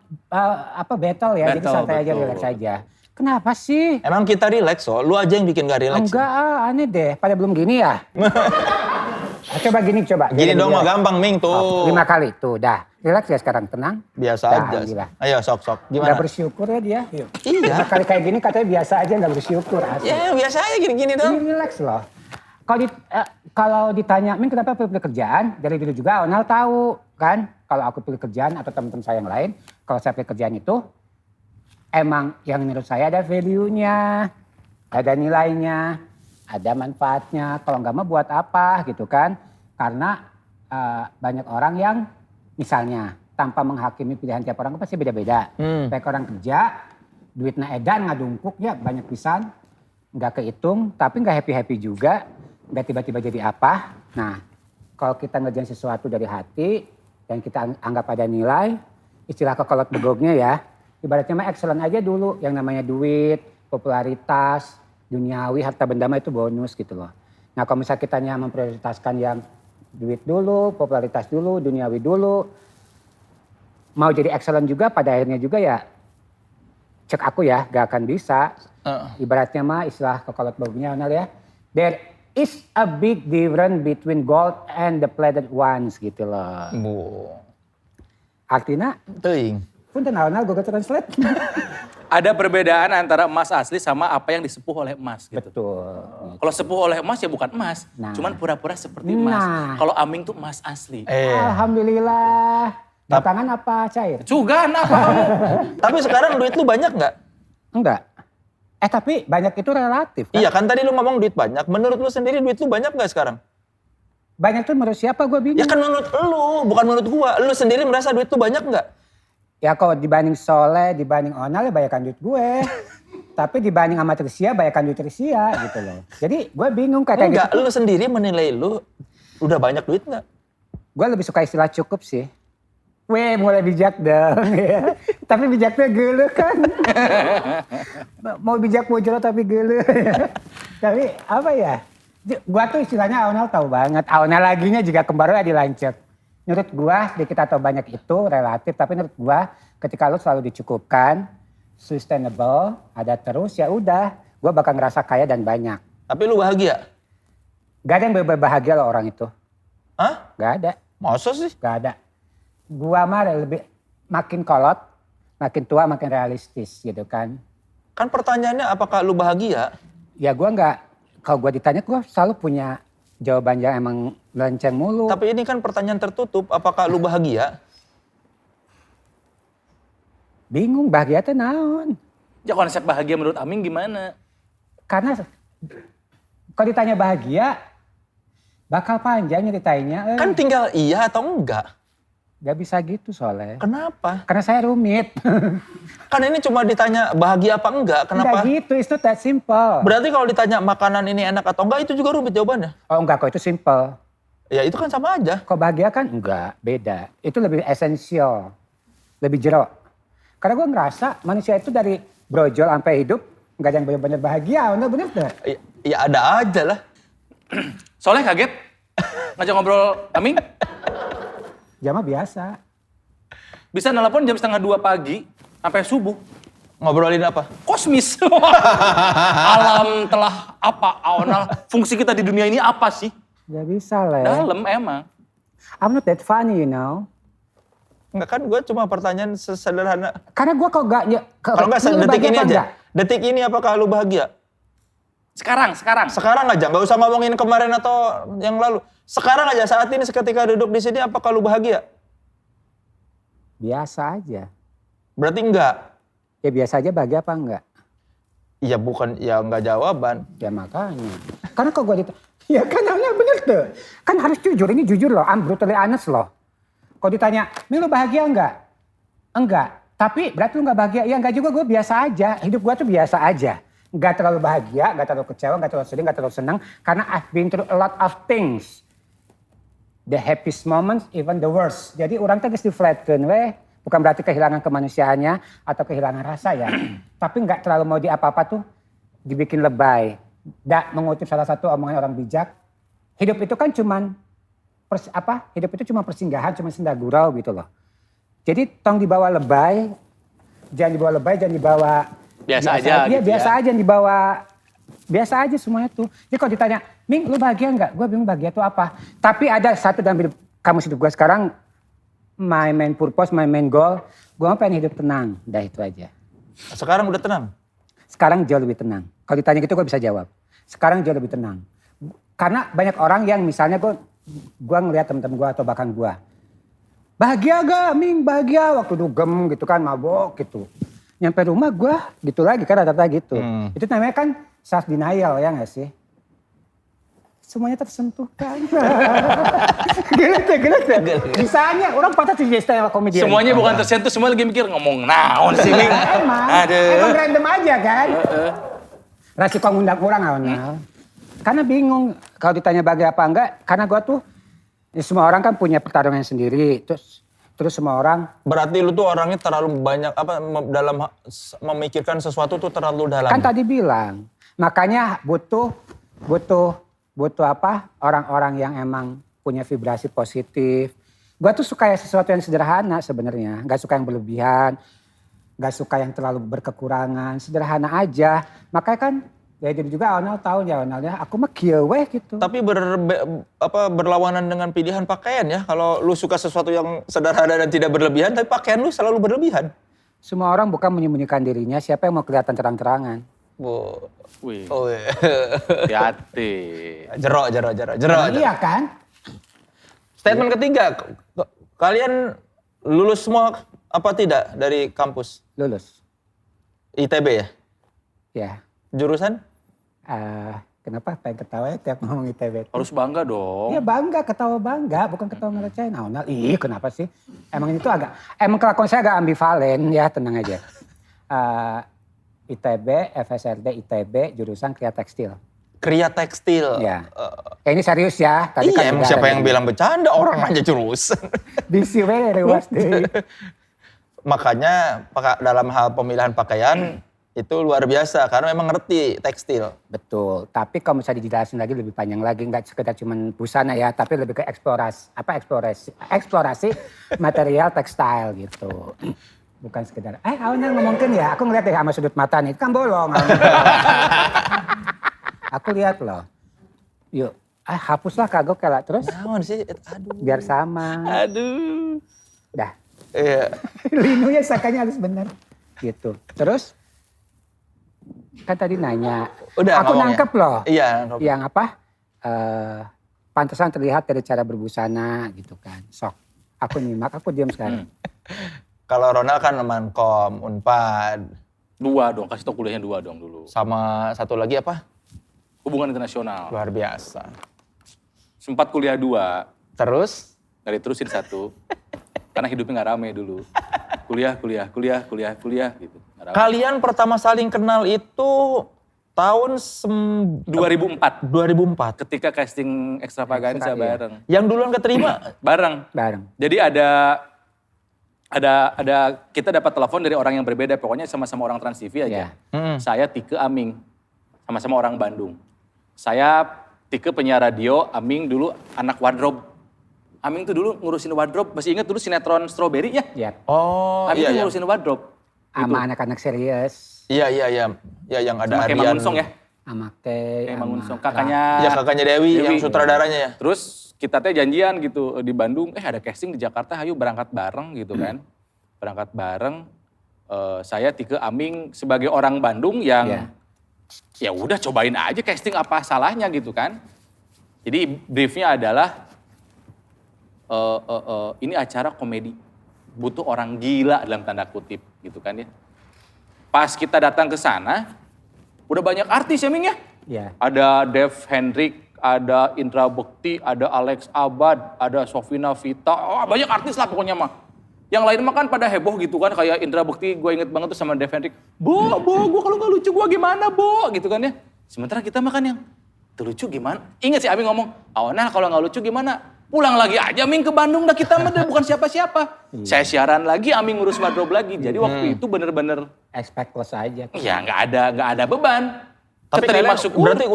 battle ya. Jadi Battle, santai aja, betul. relax aja. Kenapa sih? Emang kita relax so, lu aja yang bikin gak relax. Enggak, aneh deh. Pada belum gini ya? Coba gini, coba. Gini dong mah relax. gampang Ming tuh. 5 kali, tuh dah. Relax ya sekarang, tenang. Biasa Dah, aja. alhamdulillah. Ayo sok. Udah Gimana? bersyukur ya dia. Yuk. Iya. 5 kali kayak gini katanya biasa aja, nggak bersyukur. Asli. Ya biasa aja gini-gini dong. Ini relax loh. Kalau ditanya, Min kenapa pilih kerjaan? Dari dulu juga Onal tahu kan. Kalau aku pilih kerjaan atau teman-teman saya yang lain, kalau saya pilih kerjaan itu, emang yang menurut saya ada value-nya, ada nilainya, ada manfaatnya. Kalau nggak mau buat apa gitu kan. Karena banyak orang yang misalnya tanpa menghakimi pilihan tiap orang pasti beda-beda. Kayak orang kerja, duitnya edan ngadungkuk ya banyak pisan. Nggak kehitung, tapi nggak happy-happy juga. Nggak tiba-tiba jadi apa. Nah, kalau kita ngerjain sesuatu dari hati, dan kita anggap ada nilai, istilah kekolot begognya ya, ibaratnya mah excellent aja dulu. Yang namanya duit, popularitas, duniawi, harta benda mah itu bonus gitu loh. Nah kalau misalnya kita memprioritaskan yang duit dulu, popularitas dulu, duniawi dulu, mau jadi excellent juga pada akhirnya juga ya, cek aku ya, gak akan bisa. Ibaratnya mah istilah kekolot begognya Onal ya, there is a big difference between gold and the plated ones gitu loh. Artinya, Teuing. punten Onal Google Translate. Ada perbedaan antara emas asli sama apa yang disepuh oleh emas gitu. Betul. Kalau sepuh oleh emas ya bukan emas, Nah. cuman pura-pura seperti emas. Nah. Kalau Aming tuh emas asli. Alhamdulillah. Batangan apa cair? Cugan apa kamu? Tapi sekarang duit lu banyak nggak? Enggak. Tapi banyak itu relatif kan? Iya kan tadi lu ngomong duit banyak. Menurut lu sendiri duit lu banyak nggak sekarang? Banyak tuh menurut siapa gue bingung. Ya kan menurut lu, bukan menurut gua. Lu sendiri merasa duit lu banyak nggak? Ya kalau dibanding Soleh, dibanding Onal ya banyakan duit gue. Tapi dibanding sama Trisia, banyakan duit Trisia gitu loh. Jadi gue bingung kayak Enggak, gitu. lu sendiri menilai lu udah banyak duit nggak? Gue lebih suka istilah cukup sih. Weh mulai bijak dong ya. Tapi bijaknya gelo kan. Mau bijak bojol tapi gelo. Tapi apa ya. Gue tuh istilahnya Onal tahu banget. Onal laginya juga kembarnya dilancet. Menurut gue sedikit atau banyak itu relatif. Tapi menurut gue ketika lu selalu dicukupkan, sustainable, ada terus ya udah. Gue bakal ngerasa kaya dan banyak. Tapi lu bahagia? Gak ada yang berbahagia loh orang itu. Hah? Gak ada. Masa sih? Gak ada. Gua mah lebih makin kolot, makin tua makin realistis gitu kan. Kan pertanyaannya apakah lu bahagia? Ya gua nggak, kalau gua ditanya gua selalu punya jawaban yang emang lenceng mulu. Tapi ini kan pertanyaan tertutup, apakah lu bahagia? Bingung bahagia tuh naon. Ya konsep bahagia menurut Aming gimana? Karena kalau ditanya bahagia, bakal panjang nyeritainnya. Kan tinggal iya atau enggak. Gak bisa gitu soalnya. Kenapa? Karena saya rumit. Kan ini cuma ditanya bahagia apa enggak, kenapa? Enggak gitu, it's not that simple. Berarti kalau ditanya makanan ini enak atau enggak, itu juga rumit jawabannya. Oh enggak kok, itu simple. Ya itu kan sama aja. Kok bahagia kan? Enggak, beda. Itu lebih esensial, lebih jero. Karena gue ngerasa manusia itu dari brojol sampai hidup, enggak ada yang benar-benar bahagia, bener-bener deh. Ya ada aja lah. Soleh kaget? Ngajak ngobrol Aming? Jama biasa. Bisa nelpon jam 1:30 pagi sampai subuh. Ngobrolin apa? Kosmis. Alam telah apa, Aonal? Fungsi kita di dunia ini apa sih? Gak bisa lah. Dalam emang. I'm not that funny, you know. Enggak kan, gue cuma pertanyaan sederhana. Karena gue kok gak... Kalau enggak lu detik bahagia ini apa aja. enggak? Detik ini apakah lu bahagia? Sekarang. Sekarang aja, nggak usah ngomongin kemarin atau yang lalu. Sekarang aja, saat ini seketika duduk di sini, apakah lu bahagia? Biasa aja. Berarti enggak. Ya biasa aja bahagia apa enggak? Ya bukan, ya enggak jawaban. Ya makanya. Karena kok gue ya kan namanya bener tuh. Kan harus jujur, ini jujur loh, I'm brutally honest loh. Kalau ditanya, Ming lu bahagia enggak? Enggak. Tapi berarti lu enggak bahagia? Ya enggak juga, gue biasa aja. Hidup gue tuh biasa aja. Enggak terlalu bahagia, enggak terlalu kecewa, enggak terlalu sedih, enggak terlalu senang. Karena I've been through a lot of things. The happiest moments, even the worst. Jadi orang tuh harus di-flatkan, weh. Bukan berarti kehilangan kemanusiaannya atau kehilangan rasa ya. Tapi nggak terlalu mau di apa-apa tuh dibikin lebay. Mengutip salah satu omongan orang bijak. Hidup itu kan cuman, hidup itu cuma persinggahan, cuma senda gurau gitu loh. Jadi tong dibawa lebay, jangan dibawa Biasa aja Iya gitu biasa ya. aja yang dibawa, biasa aja semuanya tuh. Jadi kalau ditanya, Ming lu bahagia nggak? Gue bingung bahagia tuh apa. Tapi ada satu dalam hidup kamu hidup gue sekarang, my main purpose, my main goal, gue pengen hidup tenang. Udah itu aja. Sekarang udah tenang? Sekarang jauh lebih tenang. Kalau ditanya gitu gue bisa jawab. Sekarang jauh lebih tenang. Karena banyak orang yang misalnya gue ngeliat temen-temen gue atau bahkan gue. Bahagia gak Ming? Bahagia waktu dugem gitu kan, mabok gitu. Nyampe rumah gue gitu lagi kan rata-rata gitu. Itu namanya kan self denial ya gak sih? Semuanya tersentuh kan. Gila. Misalnya orang patah jadi stand up comedian. Semuanya bukan tersentuh, semua lagi mikir ngomong naon sih Ming. Emang random aja kan. Rasiko ngundang orang awalnya. Karena bingung kalau ditanya bahagia apa enggak. Karena gue tuh, ya semua orang kan punya pertarungan sendiri. Terus semua orang. Berarti lu tuh orangnya terlalu banyak dalam memikirkan sesuatu tuh terlalu dalam. Kan tadi bilang. Makanya butuh orang-orang yang emang punya vibrasi positif. Gue tuh suka ya sesuatu yang sederhana sebenarnya, nggak suka yang berlebihan, nggak suka yang terlalu berkekurangan, sederhana aja. Makanya kan ya jadi juga Onal tahu ya Onal ya, aku mah kieu weh gitu. Tapi berlawanan dengan pilihan pakaian ya. Kalau lu suka sesuatu yang sederhana dan tidak berlebihan, tapi pakaian lu selalu berlebihan. Semua orang bukan menyembunyikan dirinya, siapa yang mau kelihatan terang-terangan? Wih, Oh, hati-hati. Jero. Iya kan? Statement ketiga, kalian lulus semua apa tidak dari kampus? Lulus. ITB ya? Ya. Jurusan? Kenapa pengen ketawa ya tiap ngomong ITB? Harus bangga dong. Iya bangga, ketawa bangga, bukan ketawa ngelecehin. Nah, Onal, kenapa sih? Emang itu emang kelakuan saya agak ambivalen ya, tenang aja. ITB, FSRD ITB, jurusan Kriya Tekstil. Kriya Tekstil. Ya. Ini serius ya. Tadi Iya, kan emang siapa yang bilang bercanda, orang aja jurusan. Bisi we rewas deh. Makanya dalam hal pemilihan pakaian itu luar biasa karena memang ngerti tekstil. Betul. Tapi kalau misalnya dijelasin lagi lebih panjang lagi, nggak sekedar cuman busana ya, tapi lebih ke eksplorasi material tekstil gitu. Bukan sekedar, awalnya ngomongin ya, aku ngeliat deh sama sudut mata nih, kan bolong. Aku lihat loh. Yuk, hapuslah kagok kalah terus. Naon sih? Aduh. Biar sama. Aduh. Dah. Iya. Linunya sakanya harus benar. Gitu. Terus, kan tadi nanya. Udah aku ngomongnya. nangkep loh. Iya. Yang apa? Pantesan terlihat dari cara berbusana gitu kan. Sok. Aku nyimak, aku diam sekarang. Kalau Ronald kan Mankom, Unpad. 2 dong, kasih tau kuliahnya 2 dong dulu. Sama satu lagi apa? Hubungan internasional. Luar biasa. Sempat kuliah 2, Terus? dari terusin 1. Karena hidupnya nggak rame dulu. Kuliah gitu. Nggak rame. Kalian pertama saling kenal itu tahun 2004 2004. ketika casting Extravaganza Iya. bareng. Yang duluan keterima? Bareng. Jadi ada kita dapat telepon dari orang yang berbeda, pokoknya sama-sama orang Trans TV aja. Iya. Saya Tike, Aming, sama-sama orang Bandung. Saya Tike penyiar radio, Aming dulu anak wardrobe. Aming tuh dulu ngurusin wardrobe, masih ingat dulu sinetron Strawberry ya? Iya. Oh Aming iya, tuh iya. ngurusin wardrobe. Sama anak-anak serius. Iya. Ya yang ada Sama kayak Ardian. Mangunsong ya? Sama Kay. Kayak sama Mangunsong, Ra. kakaknya Ya kakaknya Dewi yang sutradaranya ya. Terus kita teh janjian gitu di Bandung, ada casting di Jakarta, ayo berangkat bareng gitu kan. Berangkat bareng, saya Tike Aming sebagai orang Bandung yang Iya. ya udah cobain aja casting apa salahnya gitu kan. Jadi briefnya adalah ini acara komedi, butuh orang gila dalam tanda kutip gitu kan ya. Pas kita datang ke sana, udah banyak artis ya Ming ya. Iya. Ada Dev Hendrik, ada Indra Bekti, ada Alex Abad, ada Sofina Vita, banyak artis lah pokoknya mah. Yang lain mah kan pada heboh gitu kan, kayak Indra Bekti gue inget banget tuh sama Dev Hendrik. Bo, gue kalau gak lucu gue gimana Bo, gitu kan ya. Sementara kita mah kan yang, tuh lucu gimana? Ingat si Abi ngomong, nah kalau gak lucu gimana? Pulang lagi aja Ming ke Bandung, dah kita mah bukan siapa-siapa. Saya siaran lagi, Aming ngurus wardrobe lagi. Jadi waktu itu bener-bener, Expectless aja. ya nggak ada beban. Tapi Keterima kalian syukur. berarti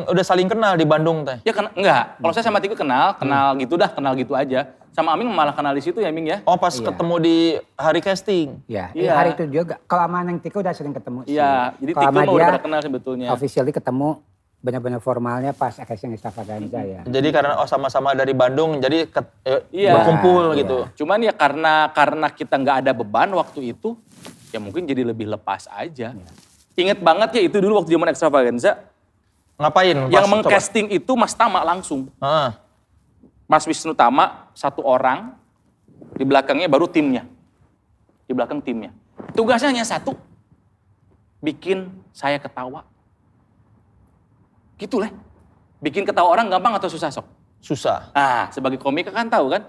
udah saling kenal di Bandung teh. Ya enggak. Kalau saya sama Tike kenal gitu aja. Sama Aming malah kenal di situ ya Ming ya. Oh pas Iya. ketemu di hari casting. Iya. Iya. Hari itu juga. Kalau sama Neng Tike udah sering ketemu sih. Iya, jadi Kalau Tike sama mah dia, udah pada kenal sebetulnya. officially ketemu benar-benar formalnya pas casting Extravaganza ya. Jadi karena sama-sama dari Bandung jadi Iya. berkumpul Iya. gitu. Cuman ya karena kita nggak ada beban waktu itu, ya mungkin jadi lebih lepas aja. Ingat banget ya itu dulu waktu zaman Extravaganza, Ngapain? yang Pas mengcasting itu Mas Tama langsung. coba? Heeh. Mas Wisnu Tama, satu orang, di belakangnya baru timnya. Di belakang timnya. Tugasnya hanya satu, bikin saya ketawa. Gitu lah. Bikin ketawa orang gampang atau susah sok? Susah. Nah, sebagai komika kan tahu kan?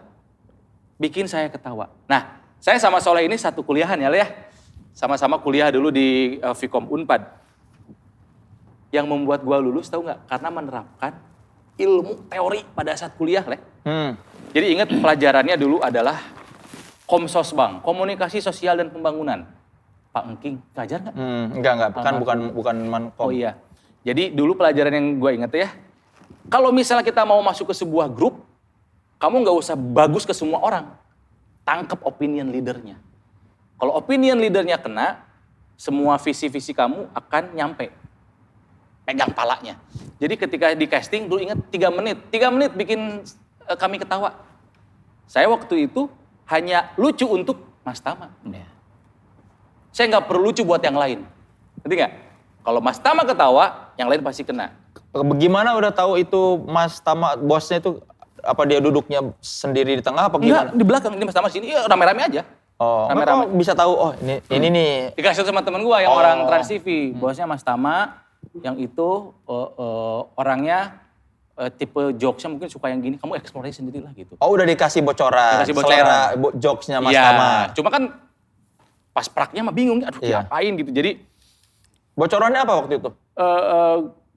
Bikin saya ketawa. Nah, saya sama Soleh ini satu kuliahan ya, Le ya. Sama-sama kuliah dulu di Vkom Unpad. Yang membuat gua lulus tahu nggak? Karena menerapkan ilmu teori pada saat kuliah, Le. Jadi ingat pelajarannya dulu adalah Komsosbang, Komunikasi Sosial dan Pembangunan. Pak Engking, ngajar nggak? Enggak. Bukan mankom. Oh iya. Jadi dulu pelajaran yang gue inget ya, kalau misalnya kita mau masuk ke sebuah grup, kamu nggak usah bagus ke semua orang. Tangkap opinion leadernya. Kalau opinion leadernya kena, semua visi-visi kamu akan nyampe. Pegang palanya. Jadi ketika di casting dulu ingat 3 menit. 3 menit bikin kami ketawa. Saya waktu itu hanya lucu untuk Mas Tama. Saya nggak perlu lucu buat yang lain. Ngerti nggak? Kalau Mas Tama ketawa, yang lain pasti kena. Bagaimana udah tahu itu Mas Tama bosnya itu apa dia duduknya sendiri di tengah apa Enggak, gimana? di belakang. Ini Mas Tama sini, ya rame-rame aja. Oh, Rame-rame. kok bisa tahu ini nih. Dikasih sama temen gua yang Oh. orang Trans TV. Bosnya Mas Tama, yang itu orangnya tipe jokesnya mungkin suka yang gini. Kamu eksplorasi sendiri lah gitu. Oh, udah dikasih bocoran. Dikasih bocoran. Selera jokesnya Mas Iya, Tama. cuma kan pas praknya mah bingung. Aduh, Iya. ngapain gitu. Jadi Bocorannya apa waktu itu?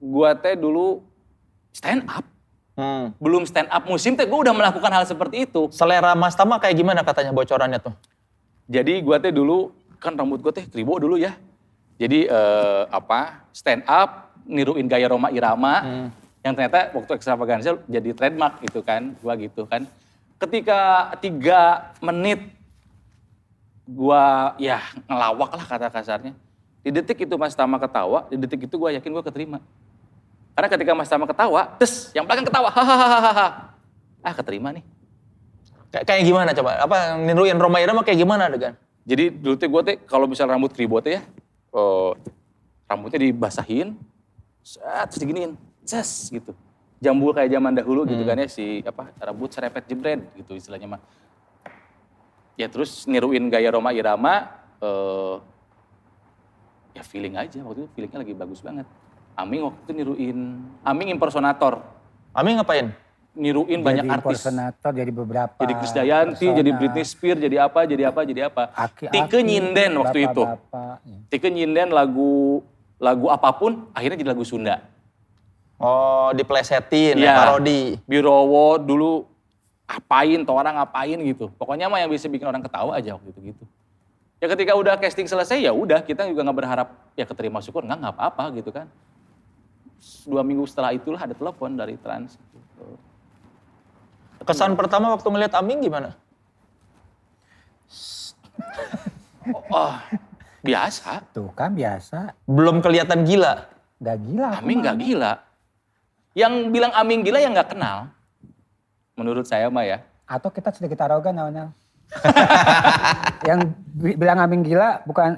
gua teh dulu stand up. Belum stand up musim teh gua udah melakukan hal seperti itu. Selera Mas Tama kayak gimana katanya bocorannya tuh? Jadi gua teh dulu, kan rambut gua teh kribo dulu ya. Jadi stand up, niruin gaya Roma Irama. Yang ternyata waktu Extravaganza jadi trademark gitu kan, gua gitu kan. Ketika 3 menit gua ya ngelawak lah kata kasarnya. Di detik itu Mas Tama ketawa, di detik itu gua yakin gua keterima. Karena ketika Mas Tama ketawa, yang belakang ketawa, hahaha. Keterima nih. Kayak gimana coba? Apa niruin Roma Irama kayak gimana adegan? Jadi dulu teh gue teh kalau misalnya rambut kribo teh ya, rambutnya dibasahin, terus diginiin, gitu. Jambul kayak zaman dahulu gitu kan ya, rambut serepet jebret gitu istilahnya mah. Ya terus niruin gaya Roma Irama, ya feeling aja, waktu itu feelingnya lagi bagus banget. Aming waktu itu Aming impersonator. Aming ngapain? niruin banyak Jadi artis. impersonator, jadi beberapa. Jadi Krisdayanti, persona. jadi Britney Spears, jadi apa. Aki-aki, Tike nyinden waktu itu. bapak-bapak, ya. Tike nyinden lagu apapun, akhirnya jadi lagu Sunda. Oh, diplesetin, Iya. parodi. Birowo dulu apain, tuh orang ngapain gitu. Pokoknya mah yang bisa bikin orang ketawa aja waktu itu gitu. Ya ketika udah casting selesai ya udah kita juga nggak berharap ya keterima syukur nggak apa-apa gitu kan. 2 minggu setelah itulah ada telepon dari Trans. Gitu. Kesan pertama waktu ngeliat Aming gimana? Oh, biasa. Tuh kan biasa, Belum kelihatan gila. gak gila. aku Aming mah. nggak gila. Yang bilang Aming gila yang nggak kenal. Menurut saya mah ya. Atau kita sedikit arogan awalnya. Yang bilang Aming gila bukan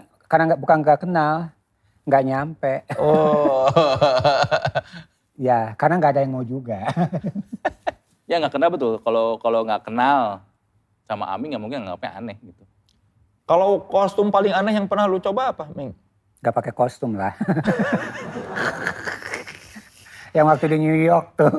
nggak kenal, nggak nyampe. Oh. Ya karena nggak ada yang mau juga. Ya nggak kenal betul. Kalau nggak kenal sama Aming ya mungkin nganggapnya aneh gitu. Kalau kostum paling aneh yang pernah lu coba apa, Ming? Gak pakai kostum lah. Yang waktu di New York tuh.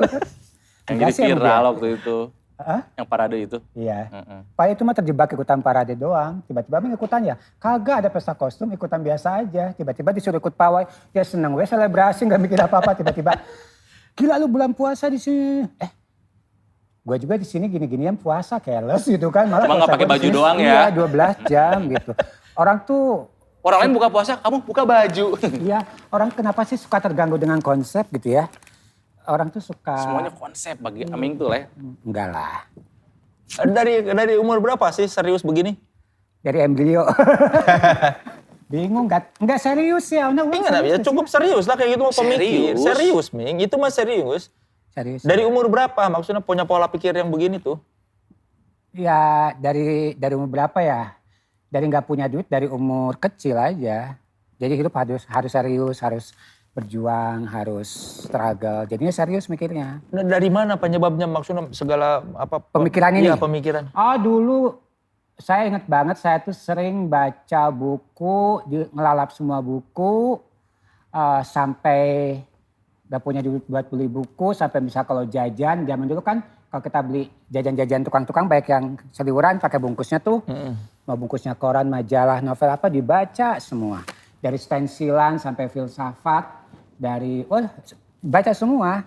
Yang Enggak jadi sih, emang viral dia. waktu itu. Hah? Yang parade itu. Iya. Heeh. Pak itu mah terjebak ikutan parade doang. Tiba-tiba Aming ikutan ya. Kagak ada pesta kostum, ikutan biasa aja. Tiba-tiba disuruh ikut pawai. Ya seneng we selebrasi gak mikir apa-apa. Tiba-tiba, gila lu bulan puasa di sini. Gue juga di sini gini-ginian puasa keles gitu kan. Malah Cuma nggak puasa pakai gua di baju sini, doang ya. Iya 12 jam gitu. Orang tuh, Orang lain buka puasa, kamu buka baju. iya orang kenapa sih suka terganggu dengan konsep gitu ya. Orang tuh suka. Semuanya konsep bagi Aming tuh lah. Enggak lah. Dari umur berapa sih serius begini? Dari embrio. Bingung enggak serius ya. Ingat ya cukup serius lah kayak gitu mau pemikir. Serius? Serius, Ming. Itu mah serius. Serius. Dari umur berapa? Maksudnya punya pola pikir yang begini tuh? Ya dari umur berapa ya? Dari nggak punya duit dari umur kecil aja. Jadi hidup harus serius, harus berjuang, harus struggle. Jadinya serius mikirnya. Nah, dari mana penyebabnya maksudnya segala apa? Pemikiran ini? Iya, pemikiran. Oh dulu saya ingat banget saya tuh sering baca buku, ngelalap semua buku. Sampai gak punya duit buat beli buku. Sampai bisa kalau jajan, zaman dulu kan kalau kita beli jajan-jajan tukang-tukang baik yang seliweran pakai bungkusnya tuh. Mau bungkusnya koran, majalah, novel apa dibaca semua. Dari stensilan sampai filsafat, baca semua.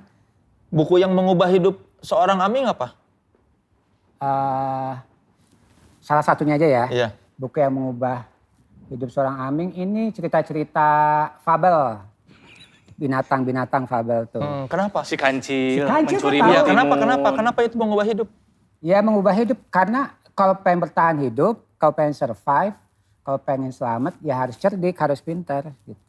Buku yang mengubah hidup seorang Aming apa? Salah satunya aja ya, Iya. buku yang mengubah hidup seorang Aming ini cerita-cerita fabel. Binatang-binatang fabel tuh. Kenapa? Si kancil, Si kancil mencuri kok tahu. Iya, mutimun. kenapa itu mengubah hidup? Ya mengubah hidup karena kalau pengen bertahan hidup, kalau pengen survive, kalau pengen selamat ya harus cerdik, harus pintar. Gitu.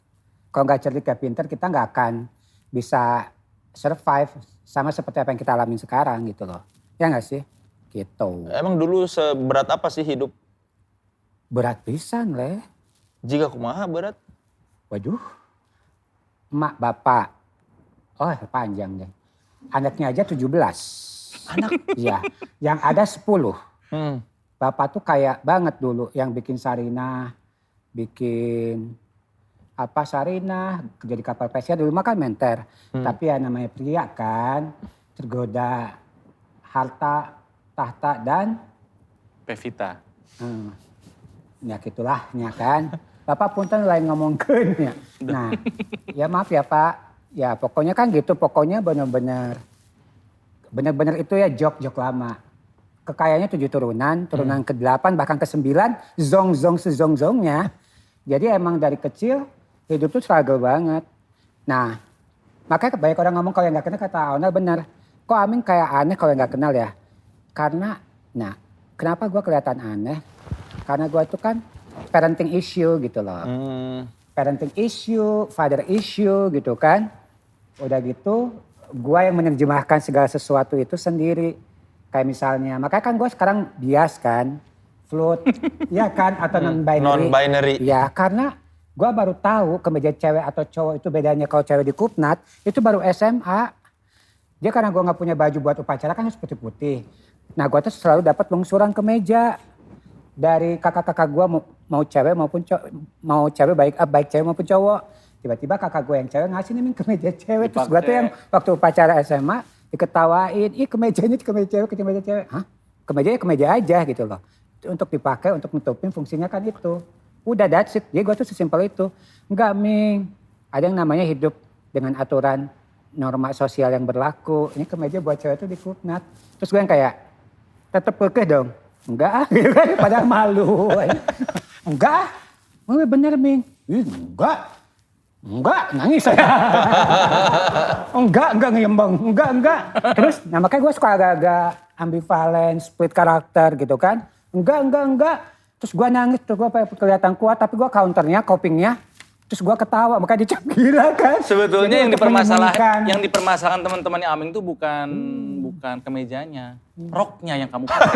Kalau nggak cerdik nggak pintar kita nggak akan bisa survive sama seperti apa yang kita alamin sekarang gitu loh. Ya nggak sih? Gitu. Emang dulu seberat apa sih hidup? Berat pisan leh. Jika kumaha berat? Waduh. Emak, bapak. Oh panjang deh. Anaknya aja 17. Anak? Iya. Yang ada 10. Hmm. Bapak tuh kayak banget dulu yang bikin Sarinah, bikin Sarinah, kerja di kapal pesiar dulu mah kan menter. Tapi ya namanya pria kan, tergoda harta, tahta dan Pevita. ya gitulah ya kan. Bapak punten lain ngomongkeun ya. Nah, ya maaf ya Pak. Ya pokoknya kan gitu, pokoknya benar-benar itu ya jok-jok lama. Kekayaannya 7 turunan ke-8 bahkan ke-9 zong-zongnya. Jadi emang dari kecil hidup tuh struggle banget. Nah, makanya banyak orang ngomong kalau yang gak kenal kata Aonel benar. Kok Aming kayak aneh kalau yang gak kenal ya? Karena, kenapa gue kelihatan aneh? Karena gue itu kan parenting issue gitu loh. Parenting issue, father issue gitu kan. Udah gitu, gue yang menerjemahkan segala sesuatu itu sendiri. Kayak misalnya, makanya kan gue sekarang bias kan, fluid, ya kan, atau non-binary. Non-binary. Ya, karena gue baru tahu kemeja cewek atau cowok itu bedanya kalau cewek di Kupnat, itu baru SMA. Dia karena gue gak punya baju buat upacara kan harus putih-putih. Nah gue tuh selalu dapat lungsuran kemeja. Dari kakak-kakak gue mau cewek maupun cowok, mau cewek baik cewek maupun cowok. Tiba-tiba kakak gue yang cewek ngasih nih kemeja cewek. Terus gue tuh yang waktu upacara SMA diketawain, ih kemejanya kemeja cewek. Hah? Kemeja aja gitu loh. Untuk dipakai, untuk nutupin fungsinya kan itu. Udah that's it, jadi gue tuh sesimpel itu. Enggak Ming, ada yang namanya hidup dengan aturan norma sosial yang berlaku. Ini kemeja buat cewek tuh dikuknat. Terus gue yang kayak, tetep kekeh dong. Enggak ah, gitu kan, padahal malu. Enggak, bener Ming. Enggak, nangis saya. enggak ngeyembang, enggak. Terus, nah makanya gue suka agak-agak ambivalen, split karakter gitu kan. Enggak. Terus gue nangis, terus gue kelihatan kuat, tapi gue counternya, copingnya. Terus gue ketawa, makanya dicap gila kan. Sebetulnya Jadi yang dipermasalahkan teman-temannya Aming tuh bukan kemejanya, roknya yang kamu pakai.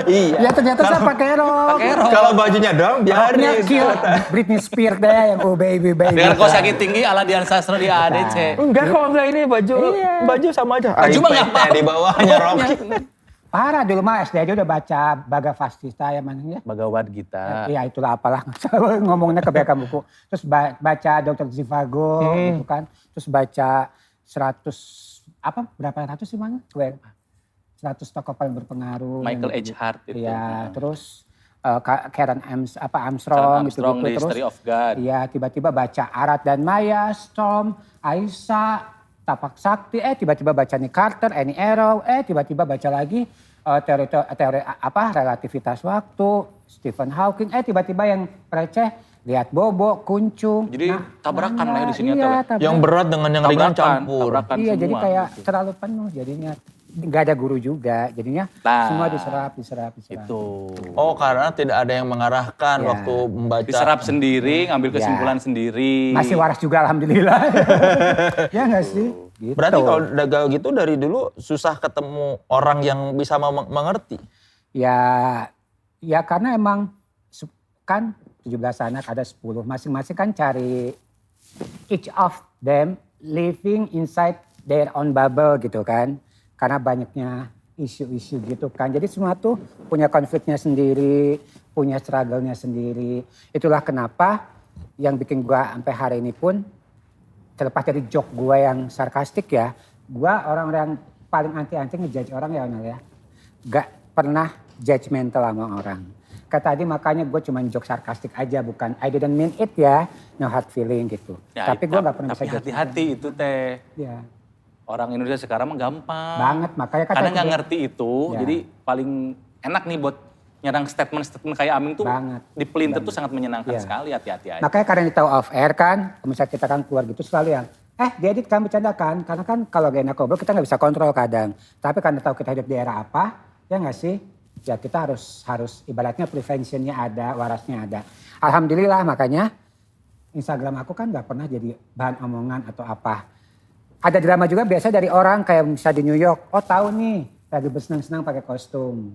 Iya. Ya ternyata saya pakai rok. Kalau bajunya doang Roknya biarin. cute. Britney Spears deh yang oh baby. Dengan kaos kaki tinggi ala Dian Sastro di ADC. Enggak kok, enggak ini baju sama aja. Baju mah nggak apa-apa. Di bawahnya roknya. Parah dulu mah SD aja udah baca Bhagavad-gita ya mana ya. Bagawad Gita. Iya itulah apalah ngomongnya kebanyakan buku. Terus baca Dr. Zhivago gitu kan. Terus baca 100 berapa ratus sih mana? 100 tokoh paling berpengaruh. Michael H. Hart itu. Iya, terus Karen Armstrong gitu. The Terus History of God. iya tiba-tiba baca Arat dan Maya, Storm, Aisyah, Tapak Sakti, tiba-tiba baca Nick Carter, Annie Arrow, tiba-tiba baca lagi teori relativitas waktu, Stephen Hawking, tiba-tiba yang receh, lihat Bobo, Kuncung. Jadi tabrakan lah ya di sini. Yang berat dengan yang ringan campur. Tabrakan iya, semua, jadi kayak gitu. terlalu penuh jadinya. Gak ada guru juga, jadinya semua diserap. Itu. Oh karena tidak ada yang mengarahkan Ya. waktu membaca. Diserap sendiri, ngambil kesimpulan sendiri. Masih waras juga alhamdulillah. Ya gak sih? Gitu. Berarti kalau dagang gitu dari dulu susah ketemu orang yang bisa mengerti. Ya karena emang kan 17 anak ada 10. Masing-masing kan cari each of them living inside their own bubble gitu kan. Karena banyaknya isu-isu gitu kan. Jadi semua tuh punya konfliknya sendiri, punya struggle-nya sendiri. Itulah kenapa yang bikin gua sampai hari ini pun terlepas dari joke gua yang sarkastik ya. Gua orang-orang paling anti-anti ngejudge orang ya Onel ya. Gak pernah judgmental sama orang. Kayak tadi makanya gue cuma joke sarkastik aja, bukan I didn't mean it ya, no hard feeling gitu. Ya, tapi gue gak pernah bisa Tapi hati-hati itu teh. Ya. Orang Indonesia sekarang mah gampang. Banget, makanya kata karena nggak gue- ngerti itu, Ya. jadi paling enak nih buat nyerang statement-statement kayak Aming tuh. Banget. Dipelintir tuh sangat menyenangkan Ya. sekali, hati-hati aja. Makanya karena tahu off air kan, misalnya kita kan keluar gitu selalu yang, diedit kan bercanda kan, karena kan kalau gak enak ngobrol kita gak bisa kontrol kadang. Tapi karena tahu kita hidup di era apa, ya gak sih? Ya kita harus ibaratnya preventionnya ada, warasnya ada. Alhamdulillah makanya Instagram aku kan gak pernah jadi bahan omongan atau apa. Ada drama juga biasa dari orang kayak misalnya di New York, oh tahu nih lagi bersenang-senang pakai kostum.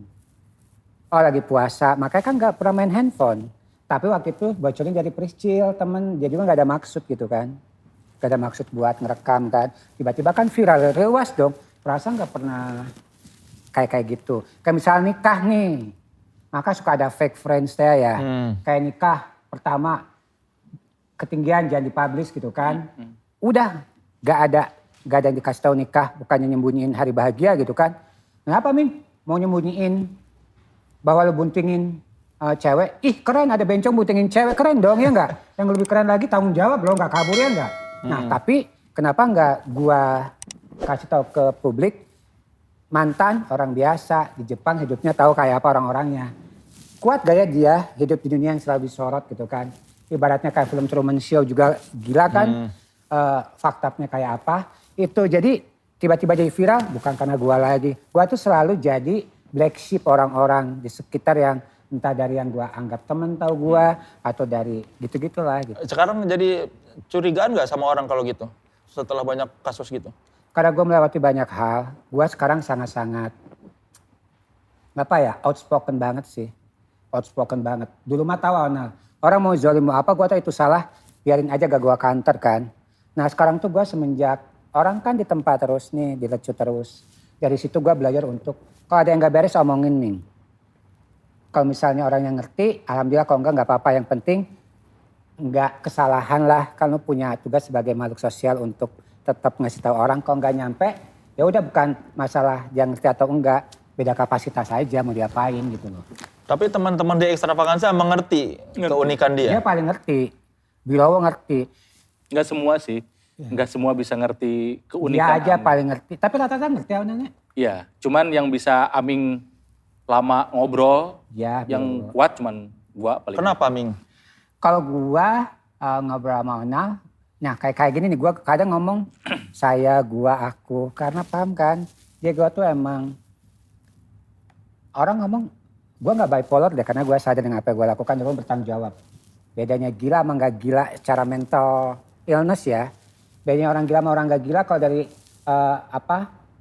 Oh lagi puasa, makanya kan gak pernah main handphone. Tapi waktu itu bocorin dari Priscil temen, jadi gak ada maksud gitu kan. Gak ada maksud buat ngerekam kan. Tiba-tiba kan viral, rewas dong. Perasaan gak pernah kayak gitu. Kayak misalnya nikah nih, maka suka ada fake friends ya. Kayak nikah pertama ketinggian jangan dipublish gitu kan. Udah gak ada yang dikasih tahu nikah, bukannya nyembunyiin hari bahagia gitu kan. Kenapa Min? Mau nyembunyiin bahwa lu buntingin cewek, ih keren ada bencong buntingin cewek, keren dong ya enggak? Yang lebih keren lagi tanggung jawab loh, enggak kabur ya enggak? Nah tapi kenapa enggak gua kasih tahu ke publik, mantan orang biasa di Jepang hidupnya tahu kayak apa orang-orangnya. Kuat gaya dia hidup di dunia yang selalu disorot gitu kan. Ibaratnya kayak film Truman Show juga gila kan, faktanya kayak apa. Itu jadi tiba-tiba jadi viral bukan karena gua lagi. Gua tuh selalu jadi black sheep orang-orang di sekitar yang entah dari yang gua anggap temen tahu gua atau dari gitu-gitulah gitu. Sekarang jadi curigaan gak sama orang kalau gitu? Setelah banyak kasus gitu? Karena gue melewati banyak hal, gue sekarang sangat-sangat outspoken banget sih. Outspoken banget. Dulu mah tahu Onel, orang mau zolim mau apa gue tahu itu salah, biarin aja gak gue counter kan. Nah sekarang tuh gue semenjak orang kan di tempat terus nih, dilecut terus. Dari situ gue belajar untuk, kalau ada yang gak beres omongin nih. Kalau misalnya orang yang ngerti, alhamdulillah kalau enggak gak apa-apa. Yang penting enggak kesalahan lah. Kalau punya tugas sebagai makhluk sosial untuk tetap ngasih tahu orang. Kalau enggak nyampe, Ya udah bukan masalah dia ngerti atau enggak, beda kapasitas aja mau diapain gitu loh. Tapi teman-teman di Extravaganza mengerti keunikan dia. Dia paling ngerti, Bilowo ngerti. Nggak semua sih. Nggak semua bisa ngerti Dia keunikan aja Aming. paling ngerti, tapi rata-rata ngerti awalnya. Iya, cuman yang bisa Aming lama ngobrol, Ya, yang Bilowo. kuat cuman gua paling. Kenapa, Ming? Kalau gua ngobrol sama Onal, nah kayak gini nih, gua kadang ngomong saya, gua, aku, karena paham kan, dia gua tuh emang orang ngomong gua nggak bipolar deh, karena gua sadar dengan apa yang gua lakukan, gua bertanggung jawab. Bedanya gila sama nggak gila secara mental illness ya. Bedanya orang gila sama orang nggak gila kalau dari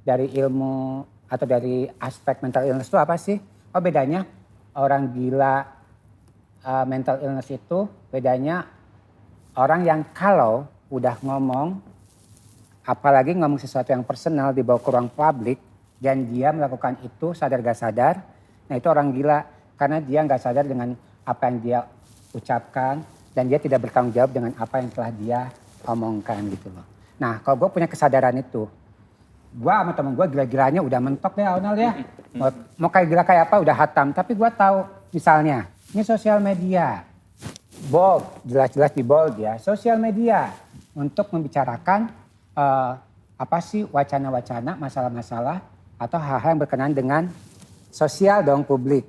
dari ilmu atau dari aspek mental illness itu apa sih? Oh bedanya orang gila mental illness itu bedanya orang yang kalau udah ngomong, apalagi ngomong sesuatu yang personal dibawa ke ruang publik dan dia melakukan itu sadar gak sadar, nah itu orang gila karena dia gak sadar dengan apa yang dia ucapkan dan dia tidak bertanggung jawab dengan apa yang telah dia omongkan gitu loh. Nah kalau gue punya kesadaran itu, gue sama temen gue gila-gilanya udah mentok deh Onal ya. Mau kayak gila kayak apa udah hatam, tapi gue tahu misalnya ini sosial media, bold, jelas-jelas di bold ya, sosial media untuk membicarakan apa sih wacana-wacana, masalah-masalah atau hal-hal yang berkenaan dengan sosial dong publik.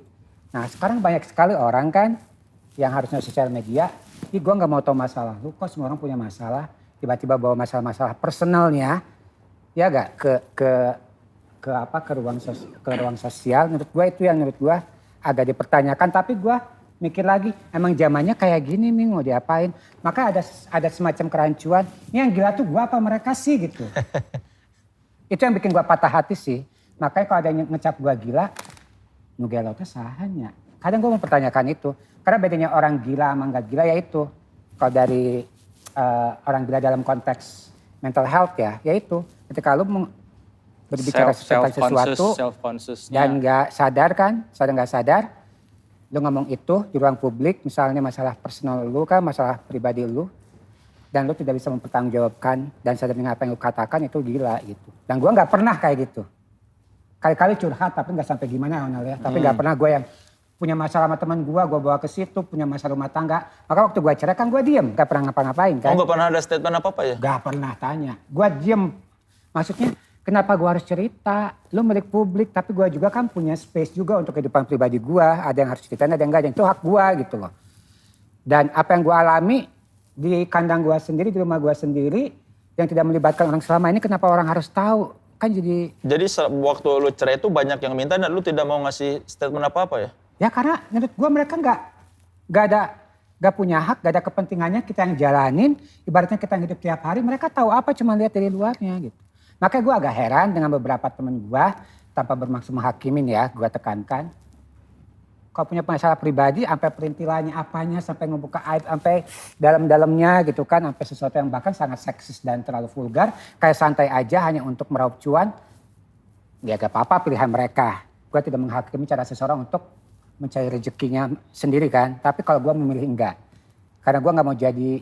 Nah sekarang banyak sekali orang kan yang harusnya sosial media, gue nggak mau tahu masalah lu, kok semua orang punya masalah, tiba-tiba bawa masalah-masalah personalnya, ya gak ke ruang sosial. Menurut gue itu yang menurut gue agak dipertanyakan, tapi gue mikir lagi, emang zamannya kayak gini nih mau diapain? Maka ada semacam kerancuan, ini yang gila tuh gue apa mereka sih gitu. Itu yang bikin gue patah hati sih. Makanya kalau ada yang ngecap gue gila, nu gelo teh sahanya. Kadang gue mempertanyakan itu. Karena bedanya orang gila sama nggak gila yaitu. Kalau dari orang gila dalam konteks mental health ya, yaitu ketika lu berbicara tentang sesuatu dan nggak sadar kan, nggak sadar, lu ngomong itu di ruang publik, misalnya masalah personal lu kan, masalah pribadi lu, dan lu tidak bisa mempertanggungjawabkan dan sadar dengan apa yang lu katakan, itu gila gitu. Dan gue nggak pernah kayak gitu. Kali-kali curhat tapi nggak sampai gimana Onal ya. Tapi nggak pernah gue yang punya masalah sama teman gue bawa ke situ, punya masalah rumah tangga. Maka waktu gue cerai kan gue diem, gak pernah ngapa-ngapain kan. Oh gak pernah ada statement apa-apa ya? Gak pernah tanya, gue diem. Maksudnya kenapa gue harus cerita? Lu milik publik tapi gue juga kan punya space juga untuk kehidupan pribadi gue. Ada yang harus ceritain, ada yang enggak, itu hak gue gitu loh. Dan apa yang gue alami di kandang gue sendiri, di rumah gue sendiri, yang tidak melibatkan orang selama ini, kenapa orang harus tahu? Kan jadi waktu lu cerai itu banyak yang minta dan lu tidak mau ngasih statement apa-apa ya? Ya karena menurut gue mereka nggak punya hak, nggak ada kepentingannya kita yang jalanin. Ibaratnya kita yang hidup tiap hari, mereka tahu apa cuma lihat dari luarnya gitu. Makanya gue agak heran dengan beberapa temen gue, tanpa bermaksud menghakimin ya, gue tekankan. Kalau punya masalah pribadi, sampai perintilannya apanya, sampai ngebuka aib, sampai dalam-dalamnya gitu kan, sampai sesuatu yang bahkan sangat seksis dan terlalu vulgar, kayak santai aja hanya untuk meraup cuan, ya gak apa-apa pilihan mereka. Gue tidak menghakimi cara seseorang untuk mencari rezekinya sendiri kan. Tapi kalau gue memilih enggak. Karena gue gak mau jadi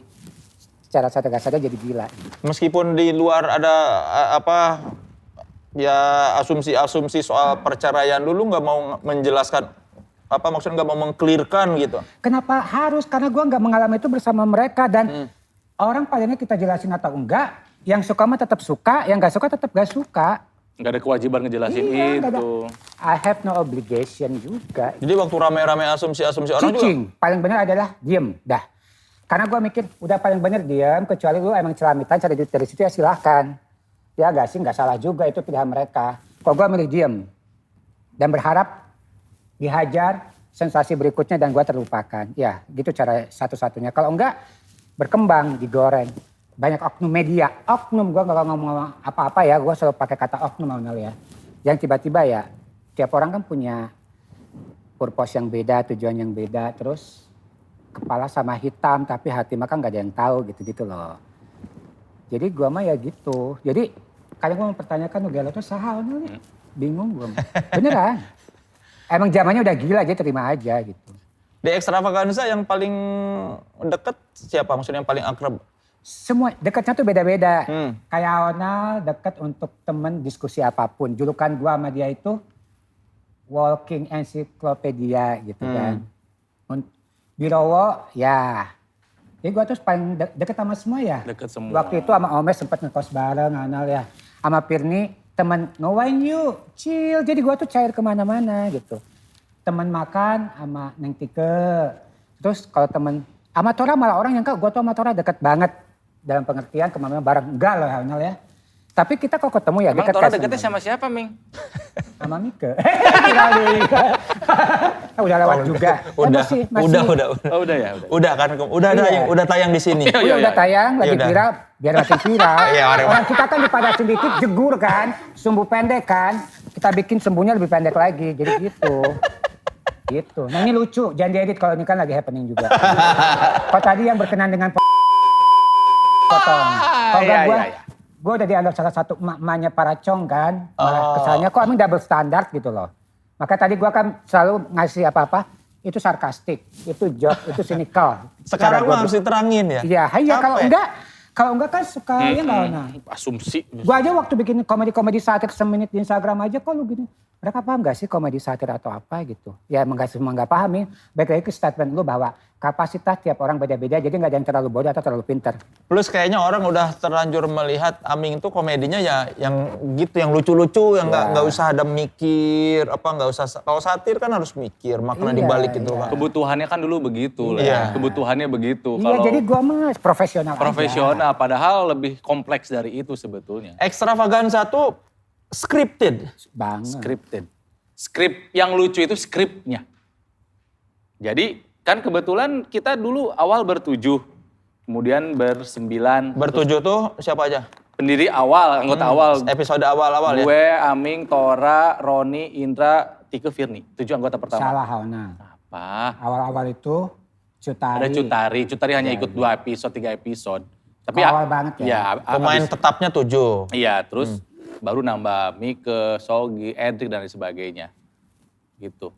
secara sadar-sadar jadi gila. Meskipun di luar ada asumsi-asumsi soal perceraian dulu, gak mau menjelaskan, maksudnya gak mau meng-clearkan gitu. Kenapa harus? Karena gue gak mengalami itu bersama mereka. Dan orang palingnya kita jelasin atau enggak, yang suka mah tetap suka, yang gak suka tetap gak suka. Nggak ada kewajiban ngejelasin itu. I have no obligation juga. Jadi waktu rame-rame asumsi-asumsi orang Cicing, paling benar adalah diem, dah. Karena gue mikir udah paling benar diem, kecuali lu emang celamitan cari duit dari situ ya silahkan. Ya gak sih, gak salah juga itu pilihan mereka. Kalau gue milih diem dan berharap dihajar sensasi berikutnya dan gue terlupakan. Ya gitu cara satu-satunya. Kalau enggak berkembang, digoreng. Banyak oknum media, oknum gue gak ngomong apa-apa ya, gue selalu pakai kata oknum Onal ya. Yang tiba-tiba ya, tiap orang kan punya purpose yang beda, tujuan yang beda, terus kepala sama hitam tapi hati mah kan gak ada yang tahu gitu-gitu loh. Jadi gue mah ya gitu, jadi kadang gue mempertanyakan gelo tuh saha Onal nih, bingung gue. Beneran, emang zamannya udah gila aja terima aja gitu. Di Extravaganza yang paling deket siapa? Maksudnya yang paling akrab? Semua dekatnya tuh beda-beda. Kayak Onal deket untuk temen diskusi apapun. Julukan gua sama dia itu walking encyclopedia gitu kan. Birowo ya. Jadi gua tuh paling deket sama semua ya. Deket semua. Waktu itu sama Omes sempet ngekos bareng Onal ya. Sama Pirni temen ngowain yuk, chill. Jadi gua tuh cair kemana-mana gitu. Temen makan sama Neng Tike. Terus kalau temen sama Tora malah orang yang gua tuh sama Tora deket banget. Dalam pengertian kemana-mana bareng. Enggak loh Onal ya. Tapi kita kok ketemu ya Emang deket Tora kan deketnya sama siapa, Ming? sama Mike. Udah lewat juga. Udah, Masih. udah. Oh udah ya? Udah. Udah kan, udah tayang di sini. Udah tayang, lagi Yaudah. viral, biar makin viral. Iya, Orang kita kan dipadasin dikit, jegur kan, sumbu pendek kan. Kita bikin sumbunya lebih pendek lagi, jadi gitu. Gitu. Nah ini lucu, jangan diedit kalau ini kan lagi happening juga. Kok tadi yang berkenan dengan potong. Kalau iya, gue, iya. gue udah dianggap salah satu emak-emaknya para cong kan. Malah kesannya kok Amin double standard gitu loh. Maka tadi gue kan selalu ngasih apa-apa, itu sarkastik, itu joke, itu cynical. Sekarang Cara mah harus diterangin ya. Iya, iya Capek. kalau enggak kan suka ya nggak nah. Asumsi. Gue aja waktu bikin komedi-komedi satir semenit di Instagram aja kok lu gini. Mereka paham gak sih komedi satir atau apa gitu. Ya emang gak semua gak paham ya. Baik lagi ke statement lu bahwa kapasitas tiap orang beda-beda. Jadi gak ada yang terlalu bodoh atau terlalu pintar. Plus kayaknya orang udah terlanjur melihat Aming tuh komedinya ya yang gitu, yang lucu-lucu, yang nggak usah ada mikir, nggak usah. Kalau satir kan harus mikir makna Iya, dibalik itu iya. kan. Kebutuhannya kan dulu begitu lah. Iya. Kebutuhannya begitu. Iya jadi gue mah profesional aja. Profesional, padahal lebih kompleks dari itu sebetulnya. Extravaganza tuh scripted. Banget. Scripted. Skrip yang lucu itu skripnya. Jadi kan kebetulan kita dulu awal bertujuh, kemudian bersembilan. Bertujuh tuh siapa aja? Pendiri awal, anggota awal. Episode awal-awal ya? Gue, Aming, Tora, Roni, Indra, Tike, Firni. 7 anggota pertama. Salah Hauna. Apa? Awal-awal itu Cutari. Ada Cutari. Cutari hanya ikut 2 episode, 3 episode. Tapi Awal banget ya. Pemain tetapnya 7. Iya, terus baru nambah Mike, Sogi, Edric dan lain sebagainya. Gitu.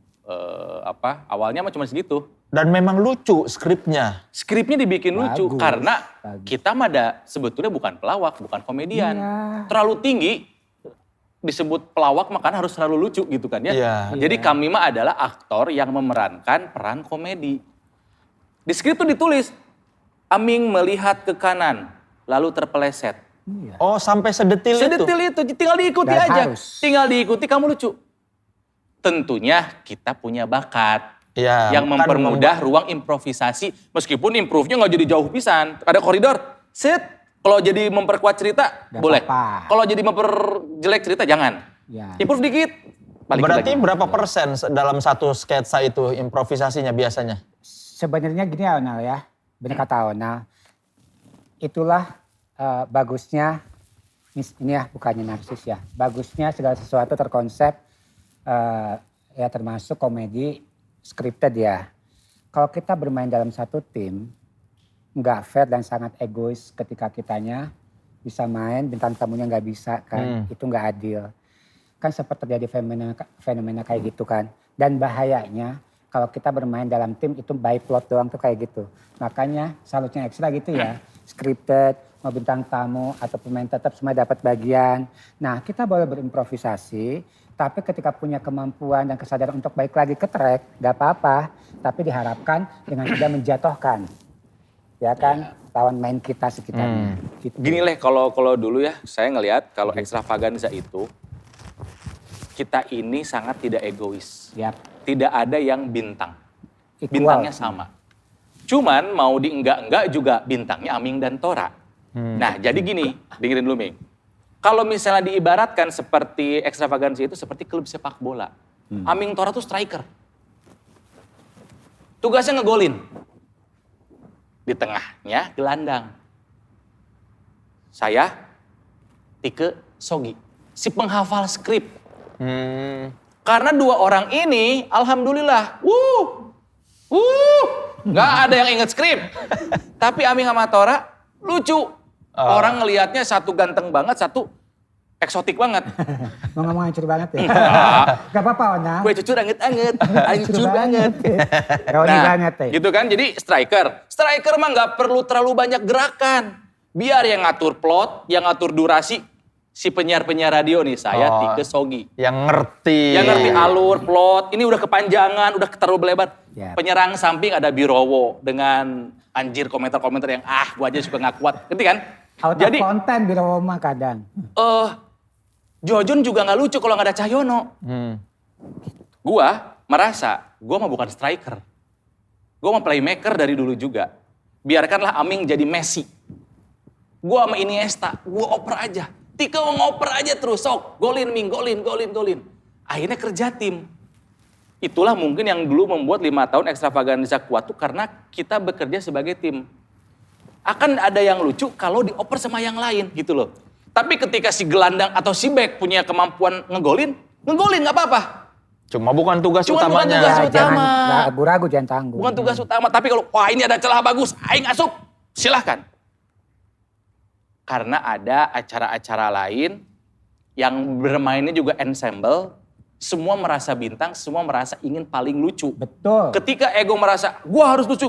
Awalnya mah cuma segitu. Dan memang lucu skripnya. Skripnya dibikin lucu Bagus, karena bagus. kita mah sebetulnya bukan pelawak, bukan komedian. Iya. Terlalu tinggi disebut pelawak makanya harus selalu lucu gitu kan ya. Iya. Jadi kami mah adalah aktor yang memerankan peran komedi. Di skrip tuh ditulis, Aming melihat ke kanan lalu terpeleset. Iya. Oh sampai sedetil, Sedetil itu, tinggal diikuti Dan aja. harus. Tinggal diikuti kamu lucu. Tentunya kita punya bakat. Iya, Yang kan mempermudah ruang improvisasi. Meskipun improve-nya nggak jadi jauh pisan. Ada koridor, sit. Kalau jadi memperkuat cerita, Gak boleh. apa-apa. Kalau jadi memperjelek cerita, jangan. Ya. Improve dikit, balik Berarti lagi. berapa persen dalam satu sketsa itu improvisasinya biasanya? Sebenarnya gini Onal ya, benar kata Onal. Itulah bagusnya, ini ya bukannya narsis ya. Bagusnya segala sesuatu terkonsep, ya termasuk komedi scripted ya. Kalau kita bermain dalam satu tim, nggak fair dan sangat egois ketika kitanya bisa main, bintang tamunya nggak bisa kan. Itu nggak adil. Kan sempat terjadi fenomena kayak gitu kan. Dan bahayanya kalau kita bermain dalam tim itu by plot doang tuh kayak gitu. Makanya salutnya ekstra gitu ya. Scripted, mau bintang tamu atau pemain tetap semua dapat bagian. Nah kita boleh berimprovisasi, tapi ketika punya kemampuan dan kesadaran untuk balik lagi ke track, gak apa-apa. Tapi diharapkan dengan tidak menjatuhkan. Ya kan, lawan main kita sekitarnya. Gitu. Gini leh, kalau dulu ya, saya ngelihat kalau Extravaganza itu, kita ini sangat tidak egois. Yap. Tidak ada yang bintang. Equal. Bintangnya sama. Cuman mau di enggak juga bintangnya Aming dan Tora. Nah jadi gini, dengerin dulu Ming. Kalau misalnya diibaratkan seperti Extravaganza itu seperti klub sepak bola. Aming Tora tuh striker. Tugasnya ngegolin. Di tengahnya gelandang. Saya, Tike, Sogi. Si penghafal skrip. Karena 2 orang ini, alhamdulillah, nggak ada yang inget skrip. Tapi Aming sama Tora lucu. Orang ngelihatnya satu ganteng banget, satu eksotik banget. Mau ngomong hancur banget ya? Gak apa-apa Onal. Kue cucur anget-anget, hancur banget. Roni banget ya. Gitu kan, jadi striker. Striker mah nggak perlu terlalu banyak gerakan. Biar yang ngatur plot, yang ngatur durasi, si penyiar-penyiar radio nih, saya Tike Sogi. Yang ngerti. Yang ngerti alur, plot, ini udah kepanjangan, udah terlalu lebar. Yep. Penyerang samping ada Birowo dengan anjir komentar-komentar yang gua aja suka gak kuat. Ngerti kan? Out of konten di Roma kadang. Jojun juga gak lucu kalau gak ada Cahyono. Gua merasa, gua mah bukan striker. Gua mah playmaker dari dulu juga. Biarkanlah Aming jadi Messi. Gua sama Iniesta, gua oper aja. Tike mau ngoper aja terus, sok. Golin, Ming, golin. Akhirnya kerja tim. Itulah mungkin yang dulu membuat 5 tahun Extravaganza kuat tuh karena kita bekerja sebagai tim. Akan ada yang lucu kalau dioper sama yang lain gitu loh. Tapi ketika si gelandang atau si back punya kemampuan ngegolin gak apa-apa. Cuma bukan tugas utamanya. Bukan tugas utama. Jangan ragu-ragu, jangan tanggung. Bukan tugas utama, tapi kalau wah ini ada celah bagus, aing asup, silahkan. Karena ada acara-acara lain yang bermainnya juga ensemble, semua merasa bintang, semua merasa ingin paling lucu. Betul. Ketika ego merasa, gua harus lucu.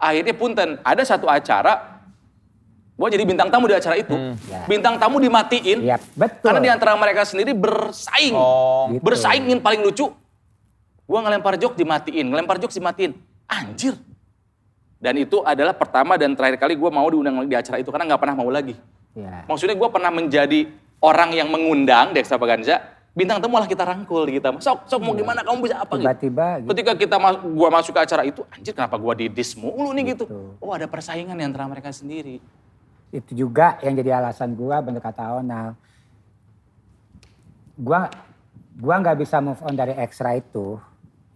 Akhirnya punten, ada satu acara, gua jadi bintang tamu di acara itu. Ya. Bintang tamu dimatiin, Iya, betul. karena di antara mereka sendiri bersaing. Gitu. Bersaing ingin paling lucu. Gua ngelempar jok dimatiin. Anjir. Dan itu adalah pertama dan terakhir kali gue mau diundang di acara itu karena gak pernah mau lagi. Ya. Maksudnya gue pernah menjadi orang yang mengundang di Extravaganza, bintang tamu malah kita rangkul kita. Sok mau gimana, kamu bisa apa gitu. Tiba-tiba gitu. Ketika gue masuk ke acara itu, anjir kenapa gue didis mulu nih gitu. Oh ada persaingan di antara mereka sendiri. Itu juga yang jadi alasan gue, bener kata Onal. Gue gak bisa move on dari Extra itu.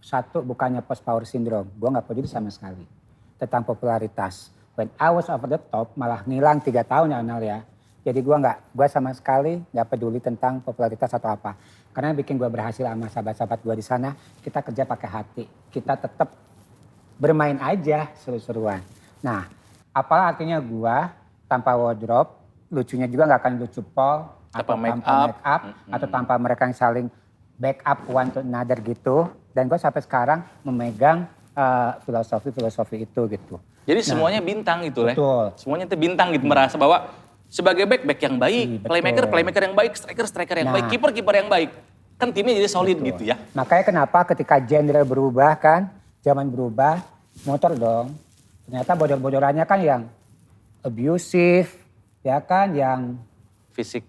Satu, bukannya post power syndrome. Gue gak peduli sama sekali tentang popularitas. When I was over the top malah ngilang 3 tahun ya Onal ya. Jadi gue sama sekali gak peduli tentang popularitas atau apa. Karena yang bikin gue berhasil sama sahabat-sahabat gue di sana, kita kerja pakai hati. Kita tetap bermain aja seru-seruan. Nah, apa artinya gue tanpa wardrobe, lucunya juga gak akan lucu Paul, atau tanpa make up, atau tanpa mereka yang saling backup one to another gitu. Dan gue sampai sekarang memegang filosofi itu gitu. Jadi semuanya bintang gitu lah. Betul. Semuanya itu bintang gitu, merasa bahwa sebagai back yang baik, Betul. playmaker yang baik, striker yang baik, kiper yang baik. Kan timnya jadi solid gitu ya. Makanya kenapa ketika genre berubah kan, zaman berubah, motor dong. Ternyata bodor-bodorannya kan yang abusive, ya kan, yang Fisik.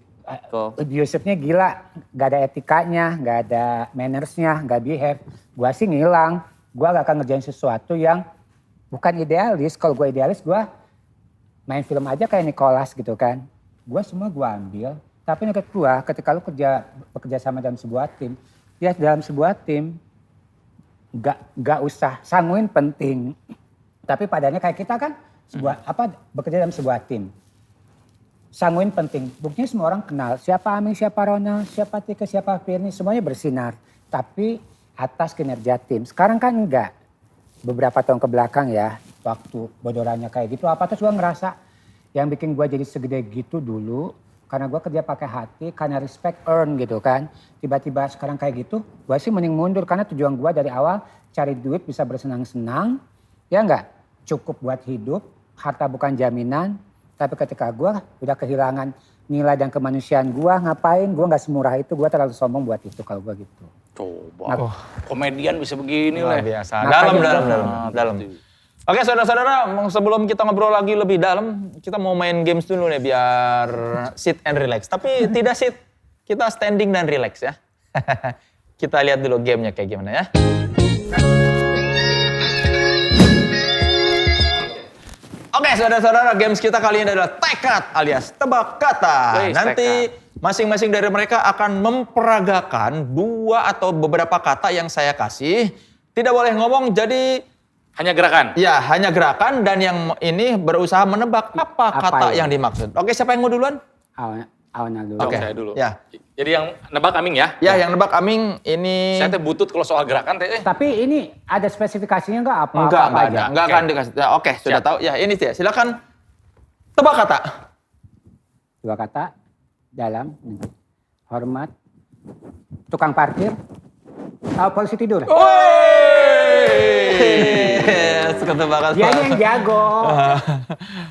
abusifnya gila, gak ada etikanya, gak ada mannersnya, gak behave. Gua sih ngilang. Gue gak akan ngerjain sesuatu yang bukan idealis. Kalau gue idealis, gue main film aja kayak Nicholas gitu kan. Gue semua gue ambil. Tapi menurut gue ketika lu bekerja sama dalam sebuah tim, ya dalam sebuah tim gak usah sanguin penting. Tapi padanya kayak kita kan bekerja dalam sebuah tim. Sanguin penting. Buktinya semua orang kenal. Siapa Aming, siapa Ronald, siapa Tike, siapa Firni. Semuanya bersinar. Tapi atas kinerja tim. Sekarang kan enggak. Beberapa tahun kebelakang ya, waktu bodorannya kayak gitu, terus gue ngerasa yang bikin gue jadi segede gitu dulu, karena gue kerja pakai hati, karena respect earn gitu kan. Tiba-tiba sekarang kayak gitu, gue sih mending mundur, karena tujuan gue dari awal cari duit bisa bersenang-senang, ya enggak? Cukup buat hidup, harta bukan jaminan, tapi ketika gue udah kehilangan nilai dan kemanusiaan gue, ngapain? Gue gak semurah itu, gue terlalu sombong buat itu kalau gue gitu. Coba, komedian bisa begini Luar lah. biasa. Dalam. Oke saudara-saudara, sebelum kita ngobrol lagi lebih dalam, kita mau main games dulu nih biar sit and relax. Tapi tidak sit, kita standing dan relax ya. Kita lihat dulu gamenya kayak gimana ya. Oke saudara-saudara, games kita kali ini adalah tekad alias tebak kata. Wih, Nanti masing-masing dari mereka akan memperagakan 2 atau beberapa kata yang saya kasih. Tidak boleh ngomong, jadi hanya gerakan. Ya, hanya gerakan dan yang ini berusaha menebak apa kata yang dimaksud. Oke, siapa yang mau duluan? Awana dulu. Oke, saya dulu. Ya. Jadi yang nebak Aming ya? Ya, yang nebak Aming ini. Saya teh butut kalau soal gerakan teh. Tapi ini ada spesifikasinya nggak apa? Enggak akan dikasih. Ya, oke, sudah tahu. Ya, ini dia. Silakan tebak kata. 2 kata dalam hormat, tukang parkir, polisi tidur. Suka tebak kata. Dia yang jago.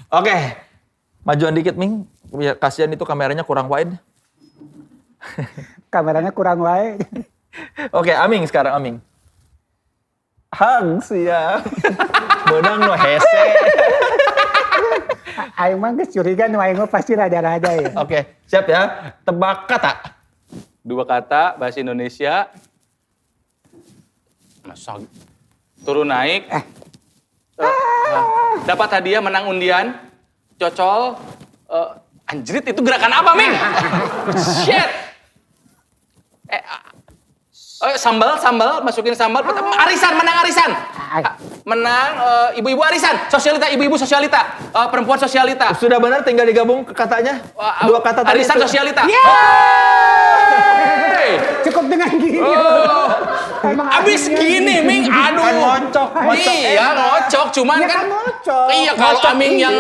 Oke. Majuan dikit, Ming. Ya, kasihan itu kameranya kurang wide. Kameranya kurang wae. Oke, Aming sekarang, Aming. Hang siap. Menang no hese. Aing mah geus curiga nu aing mah pasti rada-rada ya. Oke, siap ya. Tebak kata. 2 kata bahasa Indonesia. Masa turun naik. Dapat hadiah menang undian. Cocol. Anjrit itu gerakan apa, Ming? Shit. Sambal, masukin sambal. Arisan, menang arisan. Menang ibu-ibu arisan. Sosialita, ibu-ibu sosialita. Perempuan sosialita. Sudah benar, tinggal digabung ke katanya. 2 kata tadi. Arisan sosialita. Cukup dengan gini. Emang Abis gini, Ming, aduh. Kan ngocok. Iya, ngocok. Cuman Iya kan, kan ngocok. iya kalau Ngocok Aming ini. yang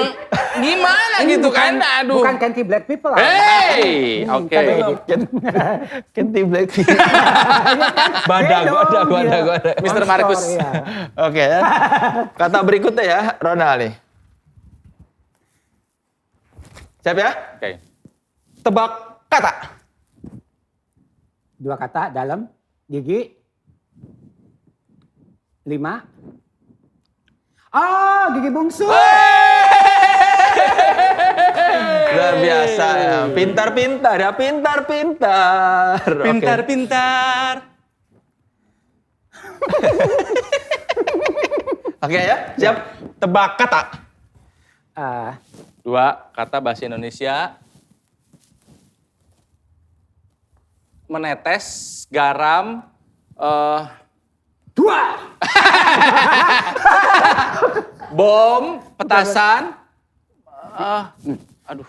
gimana gitu kan, aduh. Bukan ganti black people. Hey, oke. Kenti Blackpink. Badak. Mr. Markus. Iya. Oke ya. Kata berikutnya ya, Ronald nih. Siap ya? Oke. Tebak kata. 2 kata dalam gigi 5. Oh, gigi bungsu. Luar biasa ya. Pintar-pintar ya, pintar-pintar. Oke. Pintar-pintar. Oke ya, siap. Tebak kata. 2 kata bahasa Indonesia. Menetes, garam, 2. bom, petasan, aduh,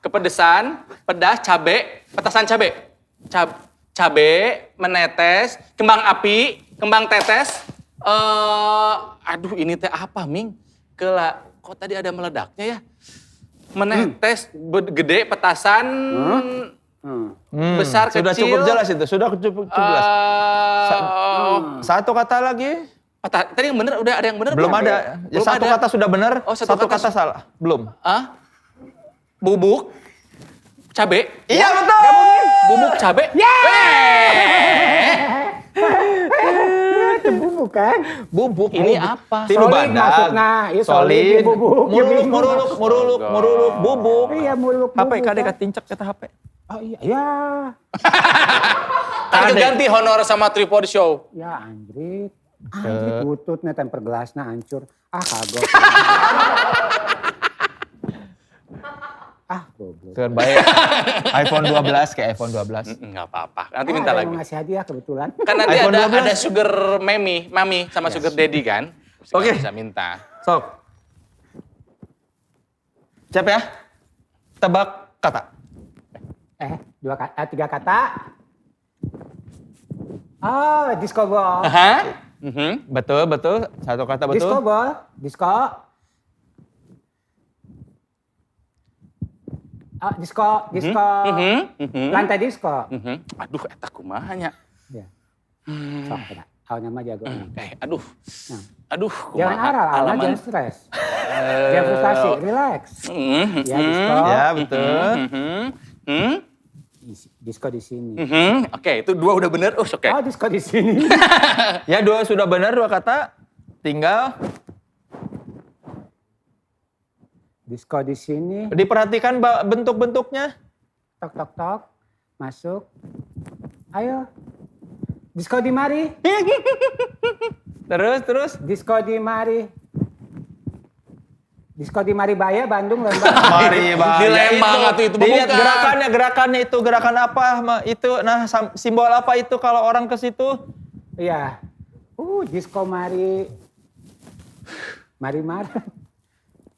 kepedesan, pedas, cabe, petasan cabe, cabe, menetes, kembang api, kembang tetes, aduh ini teh apa, Ming? Kok tadi ada meledaknya ya? Menetes, gede, petasan, besar, Sudah kecil. cukup jelas itu, sudah cukup jelas. Satu kata lagi. Tadi yang bener, udah ada yang bener Belum ada. Ya, Belum satu ada. kata sudah benar, Oh, satu kata salah. Belum. Bubuk, cabe. Iya betul. Bubuk cabe. Itu bubuk kan? Bubuk. Ini apa? Tilu Solid badak. maksudnya. Iya, solid, Solid. bubuk. Muruluk, bubuk. Iya, muluk HP bubuk, kadek kan? katincek kata HP. Oh iya, ya. Kan ganti honor sama Tripod Show. Ya anjrit. Anjrit bututnya temper gelasnya hancur. Kagok. Goblok. Terbaik. iPhone 12 kayak iPhone 12. Enggak apa-apa. Nanti minta Ada lagi. yang ngasih hadiah kebetulan. Kan nanti iPhone ada 12. sugar mami sama sugar daddy kan. Oke. Bisa minta. Sok. Siap ya? Tebak kata. 3 kata. Oh, disco ball. Betul. Satu kata betul. Disco ball. Disco. Disco. Lantai disco. Aduh, eta kumahanya. Ya. Sok, kena. Awalnya mah jago. Aduh. Nah. Aduh, Jangan aral, jangan stres. Jangan frustasi, relax. Ya, disco. Ya, betul. Disco di sini. Oke, itu 2 udah bener. Oke. Oh, disco di sini. Ya, 2 sudah benar, 2 kata. Tinggal Disco di sini. diperhatikan bentuk-bentuknya. Tok, tok, tok. Masuk. Ayo. Disco di mari. Terus. Disco di mari. Disco di Maribaya, Bandung, Lembang. Mari, Bang. Di Lembang atau itu Dilihat bukan. gerakannya itu gerakan apa? Itu nah simbol apa itu kalau orang ke situ? Iya. Disco mari. Mari.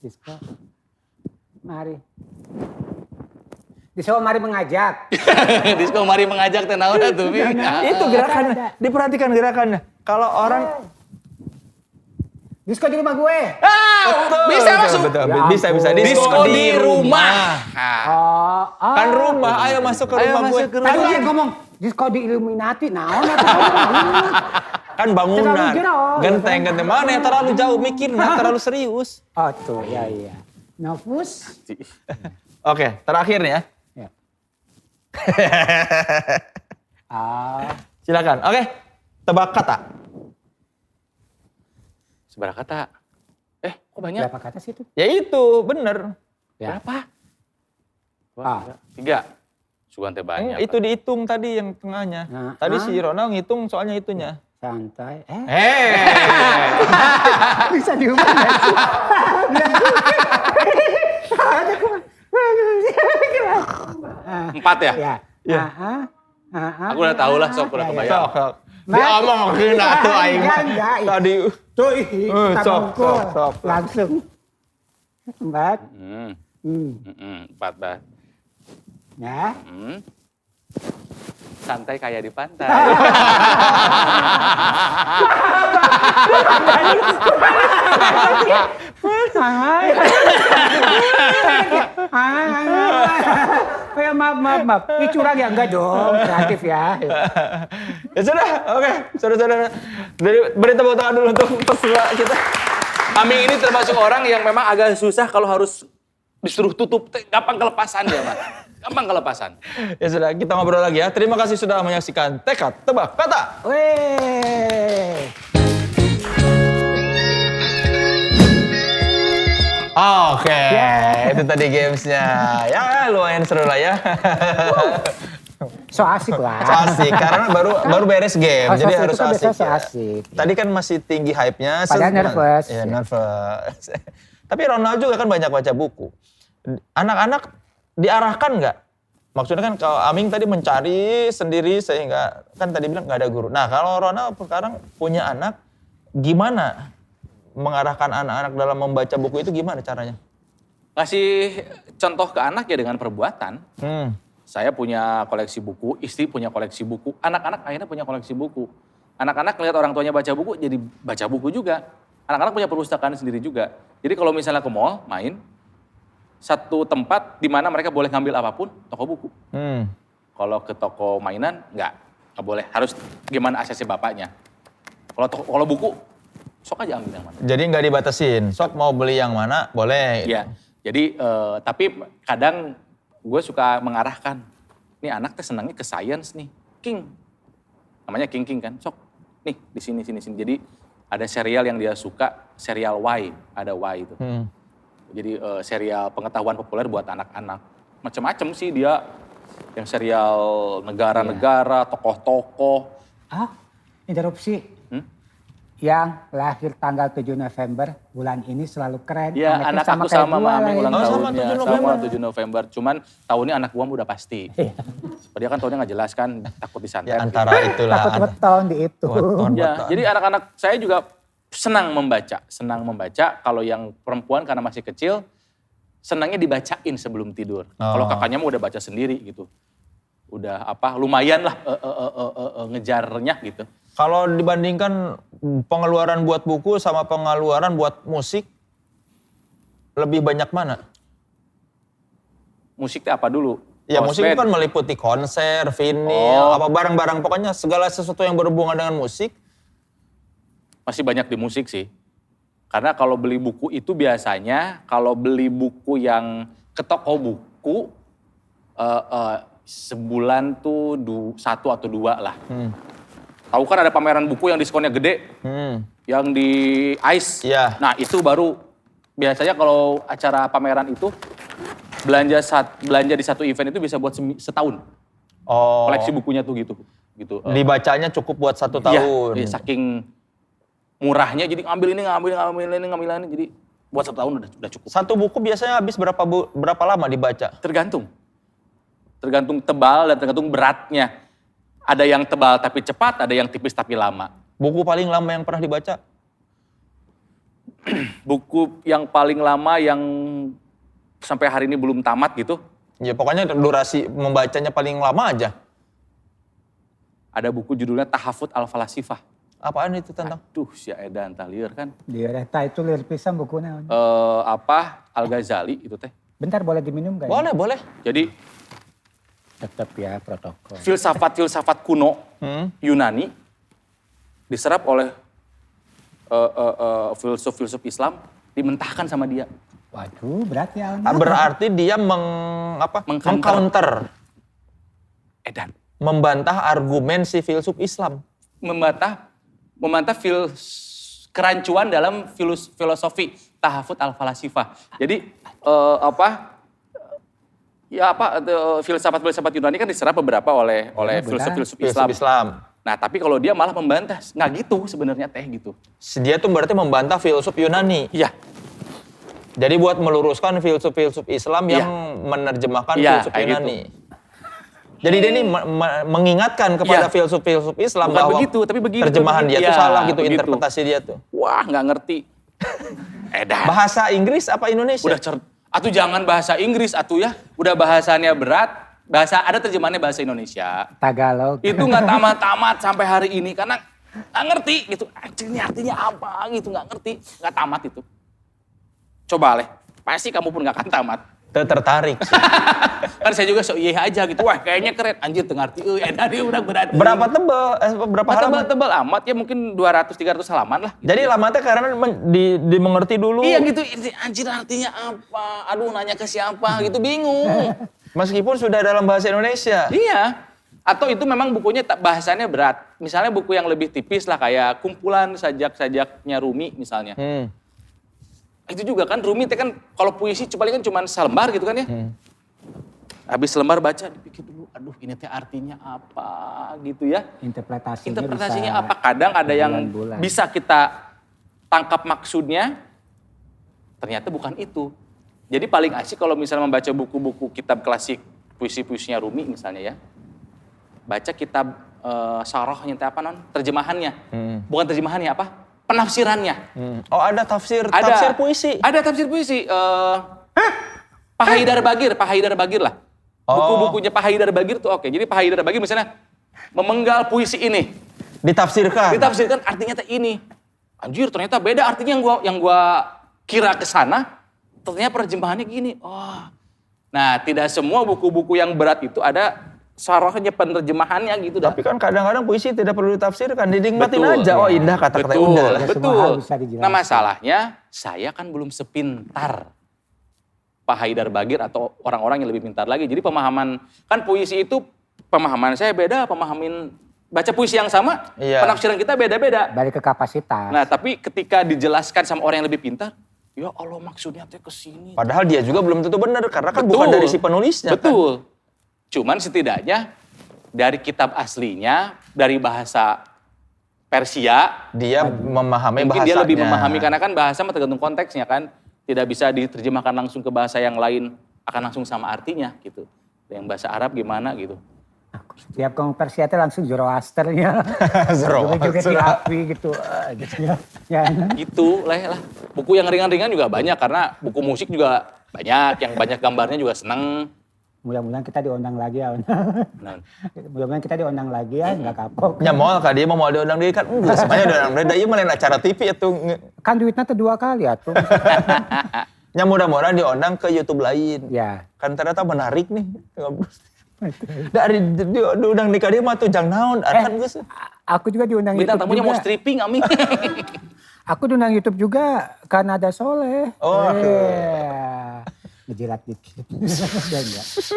Disco. Mari. Disco mari mengajak. Disco mari mengajak teh naon atuh, Ming? Itu gerakannya. Diperhatikan gerakannya. Kalau orang Disco di rumah gue. Bisa masuk. Betul. Ya Bisa. ampun. Disco di rumah. Kan rumah, ayo masuk ke rumah gue. Tadi dia ngomong disco di Illuminati. Naon Kan bangunan. Terlalu jauh. Genteng. Mana yang terlalu jauh mikirnya, terlalu serius. Oh tuh, ya iya. Novus. Oke, terakhir nih ya. Ya. Ah, Silakan. Oke, tebak kata. Seberapa kata? Kok banyak? berapa kata sih itu? Ya itu, bener. Ya. Berapa? Ah. 3. Sugan teh banyak. Itu dihitung tadi yang tengahnya. Nah, Tadi si Ronald ngitung soalnya itunya. Santai. Bisa diubah nggak sih? 4 ya? Ya. Ya. Aku udah tahu lah, sok udah kebayang. Sok. Diomongin atuh aing. Enggak. Tadi Tuh, tak sok, pukul. sok. Langsung. 4. 4 bah. Ya. Santai kayak di pantai. Ya maaf. Ini curang ya? Enggak dong, kreatif ya. Ya sudah, oke. Saudara-saudara. Beri tepuk tangan dulu untuk peserta kita. Aming ini termasuk orang yang memang agak susah kalau harus disuruh tutup. Gampang kelepasan dia, Mas. Gampang kelepasan. Ya sudah, kita ngobrol lagi ya. Terima kasih sudah menyaksikan Tekad Tebak Kata. Weh. Oke, itu tadi gamesnya. Ya lumayan seru lah ya. So asik lah. So asik, karena baru beres game, Oh, jadi so harus asik, itu kan asik. biasa so Ya. asik. Tadi kan masih tinggi hype-nya. Padahal nervous. Ya, nervous. Tapi Ronald juga kan banyak baca buku. Anak-anak diarahkan nggak? Maksudnya kan kalau Aming tadi mencari sendiri sehingga kan tadi bilang nggak ada guru. Nah kalau Ronald sekarang punya anak, gimana mengarahkan anak-anak dalam membaca buku itu gimana caranya? Ngasih contoh ke anak ya dengan perbuatan. Saya punya koleksi buku, istri punya koleksi buku, anak-anak akhirnya punya koleksi buku. Anak-anak lihat orang tuanya baca buku, jadi baca buku juga. Anak-anak punya perpustakaan sendiri juga. Jadi kalau misalnya ke mall, main, satu tempat di mana mereka boleh ngambil apapun, toko buku. Kalau ke toko mainan, nggak boleh. Harus gimana aksesnya bapaknya. Kalau buku, sok aja ambil yang mana. Jadi nggak dibatasin, sok mau beli yang mana boleh. Iya, jadi tapi kadang gue suka mengarahkan. Nih anak teh senangnya ke science nih, King. Namanya King kan, sok. Nih di sini. Jadi ada serial yang dia suka, serial Y, ada Y itu. Jadi serial pengetahuan populer buat anak-anak. Macam-macam sih dia, yang serial negara-negara, tokoh-tokoh. Interupsi. Yang lahir tanggal 7 November bulan ini selalu keren. Iya, Anaknya anak aku kayak sama gua Mami lah ulang ini. sama tahunnya, 7 November. sama 7 November. Cuman tahun ini anak gua udah pasti. Dia kan tahunnya nggak jelas kan, takut disantet. Ya antara itulah. Takut weton di itu. Ya, jadi anak-anak saya juga senang membaca. Kalau yang perempuan karena masih kecil, senangnya dibacain sebelum tidur. Kalau kakaknya mau udah baca sendiri gitu. Udah lumayan lah ngejarnya gitu. Kalau dibandingkan pengeluaran buat buku sama pengeluaran buat musik, lebih banyak mana? Musik itu apa dulu? Ya musik itu band. kan meliputi konser, vinyl, apa barang-barang. Pokoknya segala sesuatu yang berhubungan dengan musik. Masih banyak di musik sih. Karena kalau beli buku itu biasanya, kalau beli buku yang ke toko buku, sebulan tuh 1 atau 2 lah. Tahu kan ada pameran buku yang diskonnya gede, yang di ICE. Iya. Nah itu baru, biasanya kalau acara pameran itu, belanja di satu event itu bisa buat setahun. Oh. Koleksi bukunya tuh gitu. Dibacanya cukup buat 1 tahun. Iya, saking murahnya, jadi ngambil ini, jadi buat 1 tahun udah cukup. Satu buku biasanya habis berapa lama dibaca? Tergantung tebal dan tergantung beratnya. Ada yang tebal tapi cepat, ada yang tipis tapi lama. Buku paling lama yang pernah dibaca? Buku yang paling lama yang sampai hari ini belum tamat gitu. Ya pokoknya durasi membacanya paling lama aja. Ada buku judulnya Tahafut Al-Falasifah. Apaan itu tentang? Aduh, si Edan Talir kan. Dia reta itu liar pisan bukunya. Al-Ghazali itu teh. Bentar boleh diminum gak? Boleh. Jadi Tetap ya protokol. filsafat kuno Yunani diserap oleh filsuf-filsuf Islam, dimentahkan sama dia. Waduh, berat ya. Berarti dia mengcounter, Edan. membantah argumen si filsuf Islam. Membantah kerancuan dalam filosofi tahafut al-falasifah. Jadi filsafat Yunani kan diserap beberapa oleh filsuf Islam. Nah, tapi kalau dia malah membantah, nggak gitu sebenarnya gitu. Dia tuh berarti membantah filsuf Yunani. Iya. Jadi buat meluruskan filsuf Islam yang menerjemahkan filsuf kayak Yunani. Jadi dia ini mengingatkan kepada filsuf Islam Bukan bahwa begitu, tapi begitu. terjemahan dia tuh salah gitu, begitu. interpretasi dia tuh. Wah, nggak ngerti. Edan. Bahasa Inggris apa Indonesia? Atuh jangan bahasa Inggris atuh ya. Udah bahasanya berat. Ada terjemahannya bahasa Indonesia. Tagalog. Itu nggak tamat-tamat sampai hari ini karena nggak ngerti gitu. Ini artinya apa gitu, nggak ngerti, nggak tamat itu. Coba pasti kamu pun nggak akan tamat. Tertarik. Kan saya juga iya aja gitu. Wah kayaknya keren. Anjir ngerti. Edan udah berat. Berapa tebal? Berapa halaman? Tebal amat ya mungkin 200-300 halaman lah. Gitu. Jadi lamatnya karena dimengerti dulu. Iya gitu. Anjir artinya apa? Aduh nanya ke siapa gitu bingung. Meskipun sudah dalam bahasa Indonesia. Iya. Atau itu memang bukunya bahasannya berat. Misalnya buku yang lebih tipis lah kayak kumpulan sajak-sajaknya Rumi misalnya. Itu juga kan Rumi kan kalau puisi paling kan cuma selembar gitu kan ya. Habis selembar baca dipikir dulu, aduh ini teh artinya apa gitu ya. Interpretasinya apa? Kadang ada yang bisa kita tangkap maksudnya, ternyata bukan itu. Jadi paling asik kalau misalnya membaca buku-buku kitab klasik, puisi-puisinya Rumi misalnya ya. Baca kitab syarahnya terjemahannya. Bukan terjemahannya apa? Penafsirannya. Oh ada tafsir puisi? Ada tafsir puisi. Pak Haidar Bagir lah. Buku-bukunya Pak Haidar Bagir tuh oke. Jadi Pak Haidar Bagir misalnya memenggal puisi ini. Ditafsirkan artinya ini. Anjir ternyata beda artinya yang gua kira ke sana. Ternyata terjemahannya gini. Oh. Nah tidak semua buku-buku yang berat itu ada sarahnya penerjemahannya gitu. Tapi kan kadang-kadang puisi tidak perlu ditafsirkan, dinikmatin aja. Oh indah kata-kata indah. Betul. Nah masalahnya saya kan belum sepintar Pak Haidar Bagir atau orang-orang yang lebih pintar lagi. Jadi pemahaman, kan puisi itu pemahaman saya beda, baca puisi yang sama, penafsiran kita beda-beda. Balik ke kapasitas. Nah tapi ketika dijelaskan sama orang yang lebih pintar, ya Allah maksudnya tuh kesini. Padahal dia juga belum tentu benar, karena kan bukan dari si penulisnya. Betul. Kan? Cuman setidaknya dari kitab aslinya, dari bahasa Persia, dia memahami bahasanya. Dia lebih memahami karena kan bahasa tergantung konteksnya kan. Tidak bisa diterjemahkan langsung ke bahasa yang lain, akan langsung sama artinya gitu. Yang bahasa Arab gimana gitu. Setiap kamu Persia itu langsung Zoroasternya. Zoroaster. Juga gitu. Ya. Gitu lah. Buku yang ringan-ringan juga banyak karena buku musik juga banyak. Yang banyak gambarnya juga seneng. Mudah-mudahan kita diundang lagi ya. Mudah-mudahan kita diundang lagi ya, nggak kapok. Ya mau dia mau diundang dia kan enggak semuanya diundang dia. Iya malah acara TV itu. Kan duitnya tuh 2 kali ya tuh. Ya mudah-mudahan diundang ke YouTube lain. Ya. Kan ternyata menarik nih. Dari diundang di dia mah tuh jang naon. Aku juga diundang bintang YouTube tamunya juga. Mau stripping Ami. Aku diundang YouTube juga karena ada Soleh. Oh. Ngejilat dikit.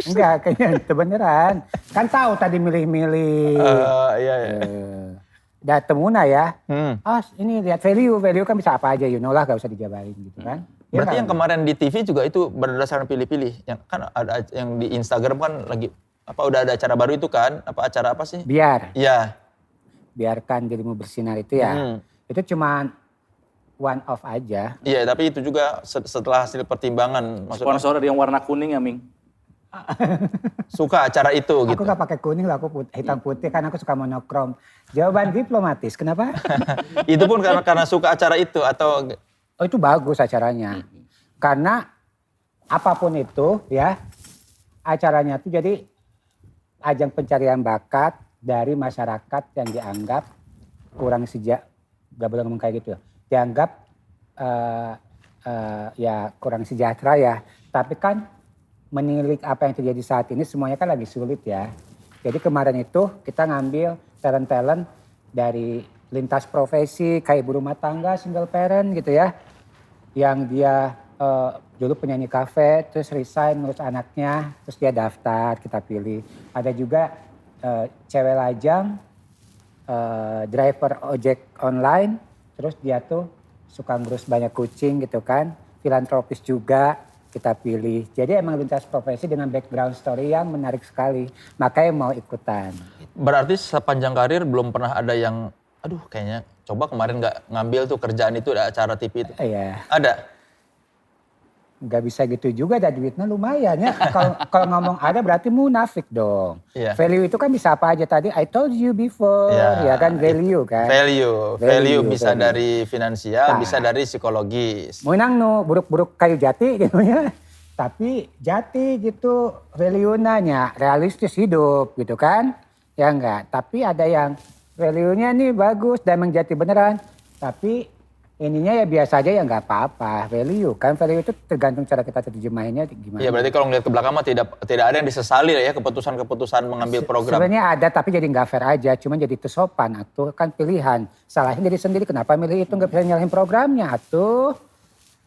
Enggak, kayaknya itu beneran. Kan tahu tadi milih-milih. Iya. Udah temuna ya. Ini lihat value kan bisa apa aja, lah gak usah dijabarin gitu kan. Berarti yang kemarin di TV juga itu berdasarkan pilih-pilih. Yang kan ada yang di Instagram kan lagi udah ada acara baru itu kan? Acara apa sih? Biar. Iya. Biarkan dirimu bersinar itu ya. Itu cuma one off aja. Iya, tapi itu juga setelah hasil pertimbangan. Sponsor yang warna kuning ya, Ming. Suka acara itu gitu. Aku gak pakai kuning lah, aku hitam putih kan aku suka monokrom. Jawaban diplomatis, kenapa? Itu pun karena suka acara itu atau? Oh itu bagus acaranya. Karena apapun itu ya, acaranya itu jadi ajang pencarian bakat dari masyarakat yang dianggap kurang gak boleh ngomong kayak gitu ya. Dianggap ya kurang sejahtera ya. Tapi kan menilik apa yang terjadi saat ini semuanya kan lagi sulit ya. Jadi kemarin itu kita ngambil talent-talent dari lintas profesi kayak ibu rumah tangga, single parent gitu ya. Yang dia dulu penyanyi kafe, terus resign ngurus anaknya, terus dia daftar, kita pilih. Ada juga cewek lajang, driver ojek online, terus dia tuh suka ngurus banyak kucing gitu kan. Filantropis juga kita pilih. Jadi emang lintas profesi dengan background story yang menarik sekali. Makanya mau ikutan. Berarti sepanjang karir belum pernah ada yang, aduh kayaknya coba kemarin nggak ngambil tuh kerjaan itu, ada acara TV itu. Iya. Ada? Nggak bisa gitu juga, ada duitnya lumayan ya. Kalau ngomong ada berarti munafik dong. Iya. Value itu kan bisa apa aja tadi, I told you before, ya kan value kan. Value bisa value. dari finansial, Nah. bisa dari psikologis. Mau nang no, buruk-buruk kayu jati gitu ya. Tapi jati gitu value nanya, realistis hidup gitu kan. Ya enggak, tapi ada yang value-nya nih bagus dan emang jati beneran. Tapi ininya ya biasa aja ya nggak apa-apa. Value kan, value itu tergantung cara kita terjemahinnya gimana. Iya berarti kalau ngeliat ke belakang mah tidak ada yang disesali ya keputusan-keputusan mengambil program. Sebenarnya ada tapi jadi nggak fair aja, cuma jadi tersopan atuh kan pilihan. Salahnya diri sendiri, kenapa milih itu, nggak bisa nyalahin programnya atuh.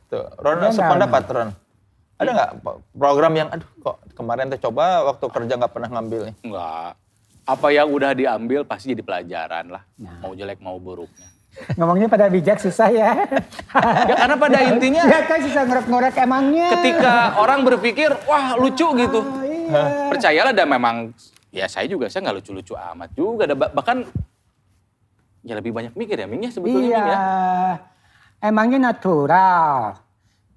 Tuh, Ron Iya, sependapat Ron. Ada nggak program yang aduh kok kemarin teh coba waktu kerja nggak pernah ngambil nih? Enggak. Apa yang udah diambil pasti jadi pelajaran lah. Mau jelek mau buruknya. Ngomongnya pada bijak susah ya. Ya karena pada intinya Ya kan susah ngorek-ngorek emangnya. ketika orang berpikir, wah lucu gitu. Iya. Percayalah dan memang, ya saya nggak lucu-lucu amat juga. Bahkan ya lebih banyak mikir ya Ming ya sebetulnya Iya. Ming ya. Emangnya natural.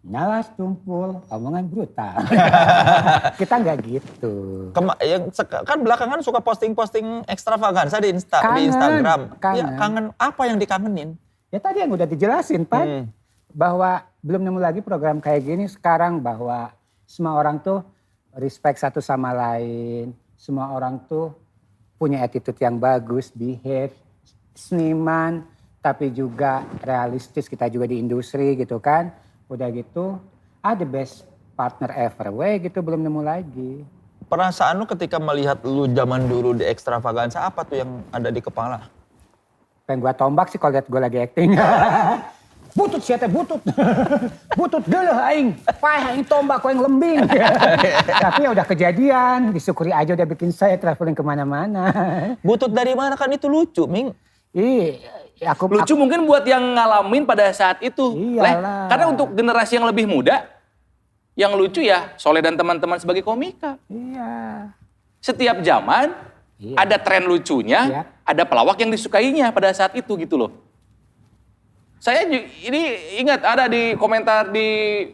Nyalas tumpul, omongan brutal. Kita nggak gitu. Kan belakangan suka posting-posting ekstravaganza di Kangen, Instagram. kangen. Ya, kangen apa yang dikangenin? Ya tadi yang udah dijelasin Pan. Bahwa belum nemu lagi program kayak gini sekarang, bahwa semua orang tuh respect satu sama lain. Semua orang tuh punya attitude yang bagus, behave, seniman, tapi juga realistis, kita juga di industri gitu kan. Udah gitu, the best partner ever, gitu belum nemu lagi. Perasaan lu ketika melihat lu zaman dulu di ekstravaganza apa tuh yang ada di kepala? Pengen gua tombak sih kalau lihat gua lagi acting. Butut siapa butut. Butut dulu aing. Payah aing tombak yang lembing. Tapi ya udah kejadian, disyukuri aja udah bikin saya traveling kemana-mana. Butut dari mana kan itu lucu, Ming. Lucu mungkin buat yang ngalamin pada saat itu. Iyalah. Karena untuk generasi yang lebih muda, yang lucu ya Soleh dan teman-teman sebagai komika. Iya. Setiap zaman ada tren lucunya, Iya. ada pelawak yang disukainya pada saat itu gitu loh. Saya ini ingat ada di komentar di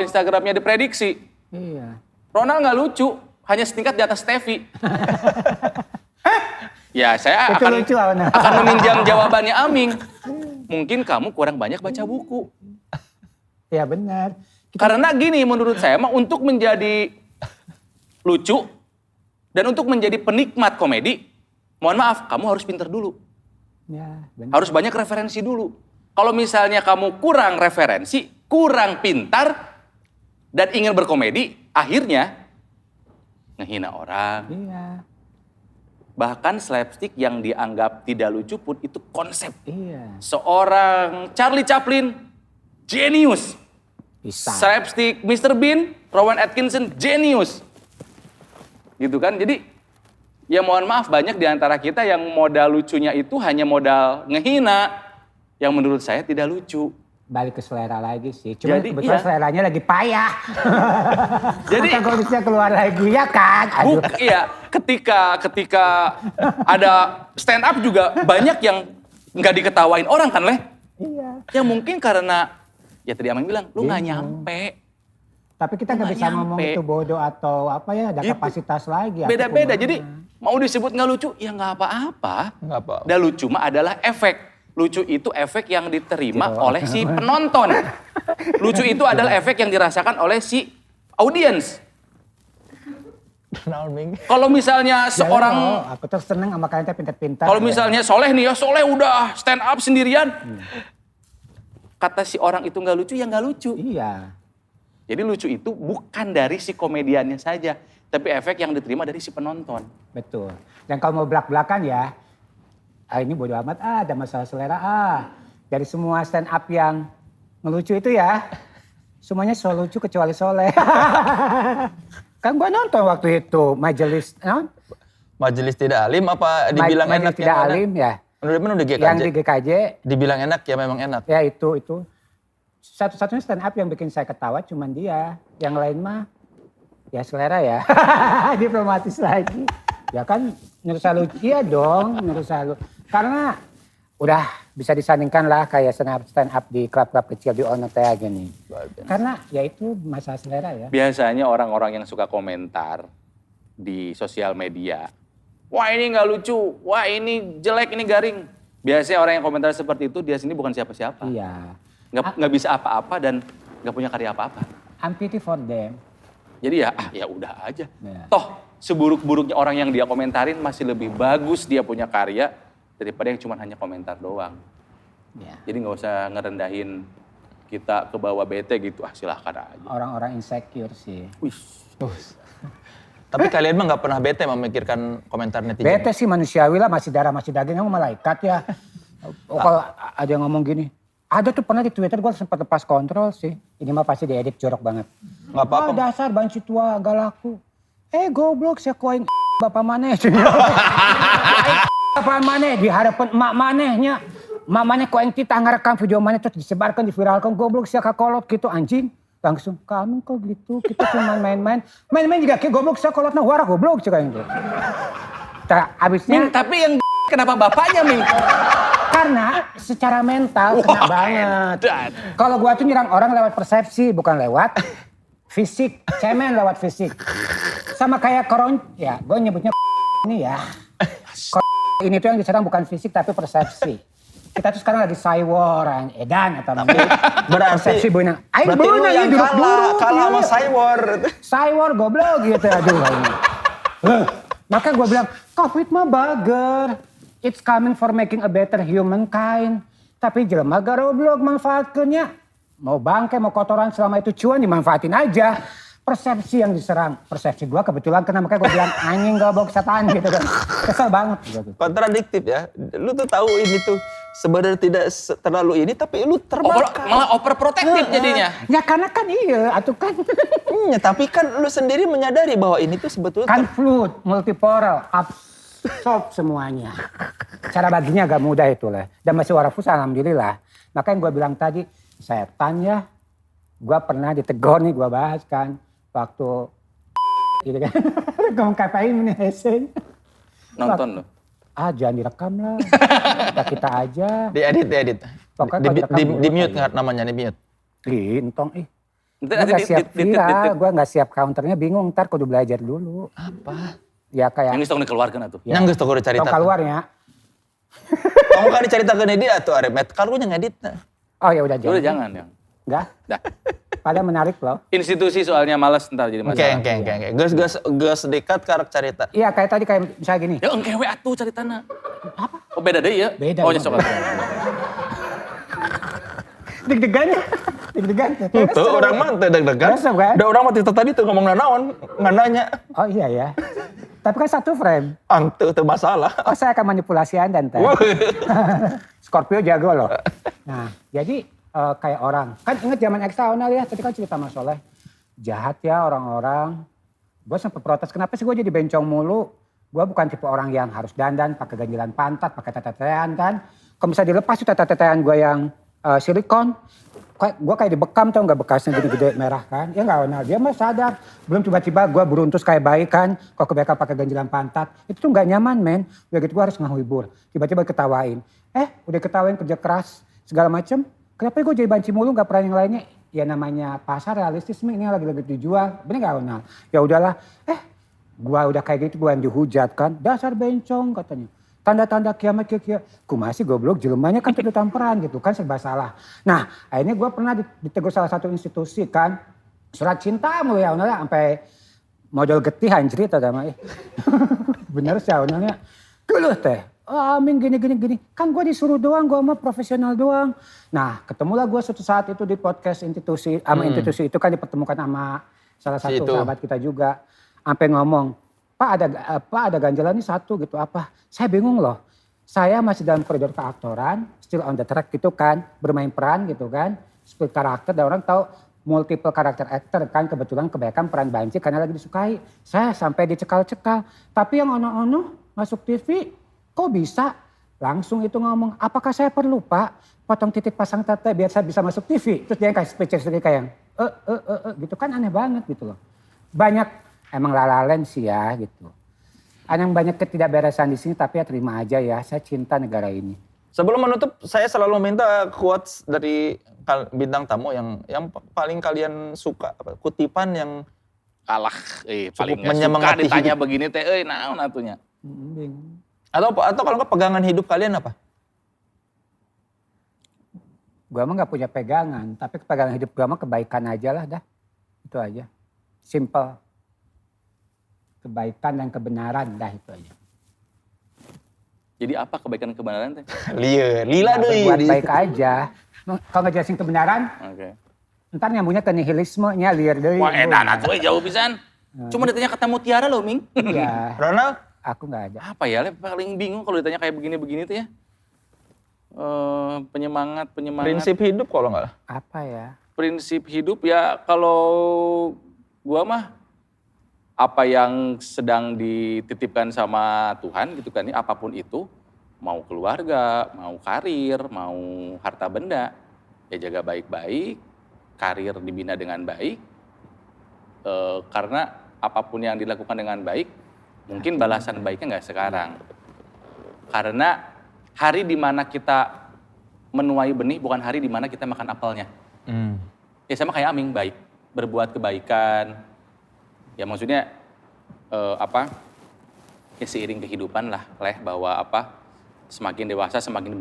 Instagramnya diprediksi. Iya. Ronald nggak lucu, hanya setingkat di atas Steffi. Ya saya Itu lucu, Awana. akan meminjam jawabannya Aming. Mungkin kamu kurang banyak baca buku. Ya benar. Karena gini menurut saya mah untuk menjadi lucu dan untuk menjadi penikmat komedi, mohon maaf kamu harus pinter dulu. Ya, benar. Harus banyak referensi dulu. Kalau misalnya kamu kurang referensi, kurang pintar dan ingin berkomedi, akhirnya ngehina orang. Iya. Bahkan slapstick yang dianggap tidak lucu pun itu konsep. Iya. Seorang Charlie Chaplin, genius. Bisa. Slapstick Mr. Bean, Rowan Atkinson, genius. Gitu kan, jadi ya mohon maaf banyak di antara kita yang modal lucunya itu hanya modal ngehina. Yang menurut saya tidak lucu. Balik ke selera lagi sih. Cuma Jadi, kebetulan iya. seleranya lagi payah. Jadi- Maka kalau bisa keluar lagi ya kan. Aduh. Iya, ketika ada stand up juga banyak yang nggak diketawain orang kan, Leh? Iya. Ya mungkin karena, ya tadi Amang bilang, lu nggak Bingung. nyampe. Tapi kita nggak Nggak bisa ngomong nyampe. itu bodoh atau apa ya, ada Gitu. kapasitas lagi. atau Beda-beda, kumaha. jadi mau disebut nggak lucu, ya nggak apa-apa. Nggak apa. Dan lucu mah adalah efek. Lucu itu efek yang diterima Gitu. oleh si penonton. Lucu itu adalah efek yang dirasakan oleh si audiens. Kenal, Ming. Kalau misalnya seorang, Ya, aku tuh seneng sama kalian teh pintar-pintar. kalau misalnya Soleh nih ya, Soleh udah stand up sendirian. Kata si orang itu nggak lucu, ya nggak lucu. Iya. Jadi lucu itu bukan dari si komediannya saja, tapi efek yang diterima dari si penonton. Betul. Dan kalau mau belak-belakan ya, ini bodo amat, ada masalah selera, dari semua stand up yang ngelucu itu ya, Semuanya so lucu kecuali Soleh. Kan gue nonton waktu itu majelis, Majelis tidak alim apa dibilang majelis enak tidak yang mana? alim ya. Menurut di GKJ. Yang di GKJ. Dibilang enak ya memang enak. Ya itu. Satu-satunya stand up yang bikin saya ketawa cuman dia. Yang lain mah ya selera ya. Diplomatis lagi. Ya kan menurut saya lucu. Iya dong menurut saya lucu. Karena udah bisa disandingkan lah kayak stand up di klub-klub kecil di Ono teh gini. Karena ya itu masalah selera ya. Biasanya orang-orang yang suka komentar di sosial media, wah ini nggak lucu, wah ini jelek, ini garing. Biasanya orang yang komentar seperti itu dia sendiri bukan siapa-siapa. Iya. Nggak bisa apa-apa dan nggak punya karya apa-apa. I'm pity for them. Jadi ya udah aja. Ya. Toh seburuk-buruknya orang yang dia komentarin masih lebih bagus dia punya karya daripada yang cuma hanya komentar doang. Ya. Jadi nggak usah ngerendahin kita ke bawah bete gitu, silahkan aja. Orang-orang insecure sih. Wih. Tapi kalian mah nggak pernah bete memikirkan komentar netizen? Bete sih manusiawi lah, masih darah masih daging, kamu malaikat ya. Kalau ada yang ngomong gini, ada tuh pernah di Twitter gue sempat lepas kontrol sih. Ini mah pasti diedit jorok banget. Nggak apa-apa. Dasar banci tua gak laku. Goblok saya koin bapak maneh. Bapak maneh diharapan emak manehnya. Emak maneh koin kita ngerekam video maneh terus disebarkan, diviralkan. Goblok saya kakolot gitu anjing. Langsung kami kok gitu, kita cuma main-main. Main-main juga kayak goblok saya kolotnya warah goblok juga gitu. Abisnya Tapi yang kenapa bapaknya Mi? karena secara mental kena banget. Kalau gua tuh nyerang orang lewat persepsi bukan lewat fisik. Cemen lewat fisik. Sama kayak ya gue nyebutnya ini ya. Ini tuh yang diserang bukan fisik tapi persepsi. Kita tuh sekarang lagi cyber, edan atau Berarti bunyi. Berarti lu yang kalah sama cyber. Cyber goblok gitu aduh. Maka gue bilang COVID mah bager. It's coming for making a better humankind. Tapi jelema goblok manfaatkeunnya. Mau bangke mau kotoran selama itu cuan dimanfaatin aja. Persepsi yang diserang. Persepsi gue kebetulan kena makanya gue bilang anjing goblok setan gitu kan. Kesel banget gitu. Kontradiktif ya. Lu tuh tahu ini tuh sebenarnya tidak terlalu ini tapi lu terbakar. Malah overprotective jadinya. Ya karena kan iya atuh kan. Iya, tapi kan lu sendiri menyadari bahwa ini tuh sebetulnya Kan fluid, multipolar, absorb semuanya. Cara baginya agak mudah itu lah. Dan masih warafus alhamdulillah. Makanya gue bilang tadi, setan ya. Gue pernah ditegur nih, gue bahas kan. Waktu gitu kan. Ngomong KPI ini hesen. Nonton loh. Jangan direkam lah. Kita aja. diedit. Pokoknya kalau Di direkam mute aja. namanya di mute. Entong Gue Nanti gak siap viral, gue gak siap counternya bingung. Ntar kudu belajar dulu. Apa? Ya kayak. yang istong dikeluarkan atuh. Ya. Yang geus teu cerita. Tong keluarnya. Kamu kan diceritakeun dia atuh Aremet. Kan lu yang ngedit. Oh ya udah Udah jangan yang. Enggak. Dah. Pada menarik loh. Institusi soalnya males ntar jadi masalah. Oke. Geus dekat karek cerita. Iya kayak tadi kayak misalnya gini. Ya engkewe atuh ceritana. Apa? Oh beda deh ya? Beda, Oh emang nyesok atuh. Deg-degan. Deg-degan. Tuh orang mah teu deg-degan. Resep, kan? Da orang mah tadi tuh ngomong naon, ngan nanya. Oh iya ya. Tapi kan satu frame. Teu masalah. Oh saya akan manipulasi Anda ntar. Scorpio jago loh. Nah jadi kayak orang. Kan inget zaman ekstraonal ya. Tadi kan cerita Mas Soleh. Jahat ya orang-orang. Gue sempat protes. Kenapa sih gue jadi bencong mulu? Gue bukan tipe orang yang harus dandan. Pakai ganjilan pantat. Pakai tete-tetean kan. Kalau bisa dilepas tuh tete-tetean gue yang silikon. Gue kayak dibekam tau gak bekasnya gede-gede merah kan. Ya gak kenal. Dia mah sadar. Belum tiba-tiba gue beruntus kayak bayi kan. Kalau kebanyakan pakai ganjilan pantat. Itu tuh gak nyaman men. Udah gitu gue harus ngehibur. Tiba-tiba ketawain. Udah ketawain kerja keras. Segala macem. Kenapa gue jadi banci mulu gak pernah yang lainnya. Ya namanya pasar realistis. Ini lagi-lagi dijual. Bener gak kenal. Ya udahlah. Gue udah kayak gitu gue yang dihujat kan. Dasar bencong katanya. Tanda-tanda kiamat kira-kira. Masih goblok jelemanya kan tuh tamperan gitu kan serba salah. Nah akhirnya gue pernah ditegur salah satu institusi kan. Surat cinta mulu ya unalnya sampai model getih anjrit ada mah. Bener sih unalnya. Dulu teh. Amin gini. Kan gue disuruh doang, gue mah profesional doang. Nah ketemulah gue suatu saat itu di podcast institusi. Sama institusi itu kan dipertemukan sama salah satu sahabat kita juga. Sampai ngomong. Pak ada ganjalan ini satu gitu apa. Saya bingung loh. Saya masih dalam koridor keaktoran. Still on the track gitu kan. Bermain peran gitu kan. Split karakter dan orang tahu multiple karakter actor kan. Kebetulan kebanyakan peran Banci karena lagi disukai. Saya sampai dicekal-cekal. Tapi yang ono-ono masuk TV, kok bisa? Langsung itu ngomong, apakah saya perlu Pak potong titik pasang tete biar saya bisa masuk TV? Terus dia kasih speech kayak gitu kan aneh banget gitu loh. Banyak emang lalalen sih ya gitu. Yang banyak ketidakberesan di sini tapi ya terima aja ya, saya cinta negara ini. Sebelum menutup, saya selalu minta quotes dari bintang tamu yang paling kalian suka, kutipan yang Alah, paling cukup gak suka menyemangati ditanya hidup. begini teh, naon atunya. Bingung. Atau kalau nggak pegangan hidup kalian apa? Gua mah gak punya pegangan, tapi pegangan hidup gua mah kebaikan aja lah dah. Itu aja. Simple. Kebaikan dan kebenaran dah itu aja. Jadi apa kebaikan kebenaran teh? Lila Nah, deh. berbuat baik aja. Kalau nggak jelasin kebenaran, Oke. ntar nyambungnya ke nihilismenya liar deh. Wah edan atuh jauh pisan. Cuma ditanya kata mutiara loh Ming. Iya, Ronald? aku nggak ada. Apa ya, Le? Paling bingung kalau ditanya kayak begini-begini tuh ya. Penyemangat. Prinsip hidup kalau nggak. Apa ya? Prinsip hidup ya kalau gua mah apa yang sedang dititipkan sama Tuhan gitu kan, apapun itu, mau keluarga, mau karir, mau harta benda, ya jaga baik-baik, karir dibina dengan baik, karena apapun yang dilakukan dengan baik, mungkin balasan baiknya nggak sekarang. Karena hari di mana kita menuai benih bukan hari di mana kita makan apelnya. Ya sama kayak Aming, baik, berbuat kebaikan. Ya maksudnya ya seiring kehidupan lah, bahwa semakin dewasa semakin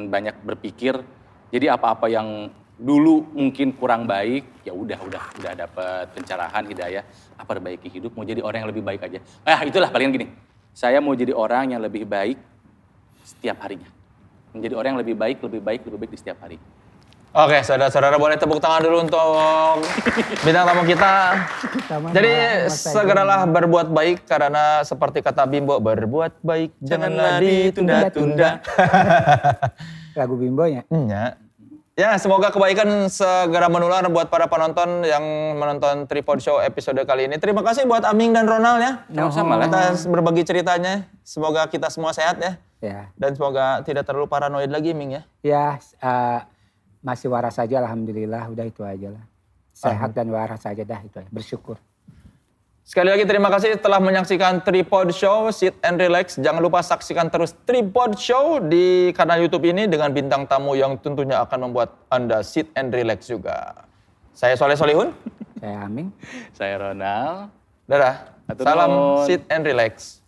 banyak berpikir. Jadi apa-apa yang dulu mungkin kurang baik, ya udah dapat pencerahan, hidayah, perbaiki hidup, mau jadi orang yang lebih baik aja. Itulah palingan gini. Saya mau jadi orang yang lebih baik setiap harinya. Menjadi orang yang lebih baik di setiap hari. Oke, saudara-saudara boleh tepuk tangan dulu untuk bintang tamu kita. Jadi segeralah berbuat baik karena seperti kata Bimbo, berbuat baik janganlah ditunda-tunda. Lagu Bimbonya. Ya, semoga kebaikan segera menular buat para penonton yang menonton Tripod Show episode kali ini. Terima kasih buat Aming dan Ronald ya. Sama-sama atas berbagi ceritanya. Semoga kita semua sehat ya. Ya. Dan semoga tidak terlalu paranoid lagi, Ming ya. Ya, masih waras saja alhamdulillah, udah itu aja lah. Sehat dan waras saja dah itu aja, bersyukur. Sekali lagi terima kasih telah menyaksikan Tripod Show, Sit and Relax. Jangan lupa saksikan terus Tripod Show di kanal YouTube ini dengan bintang tamu yang tentunya akan membuat Anda sit and relax juga. Saya Soleh Solihun. Saya Aming. Saya Ronald. Dadah. Hatur Salam nuhun. sit and relax.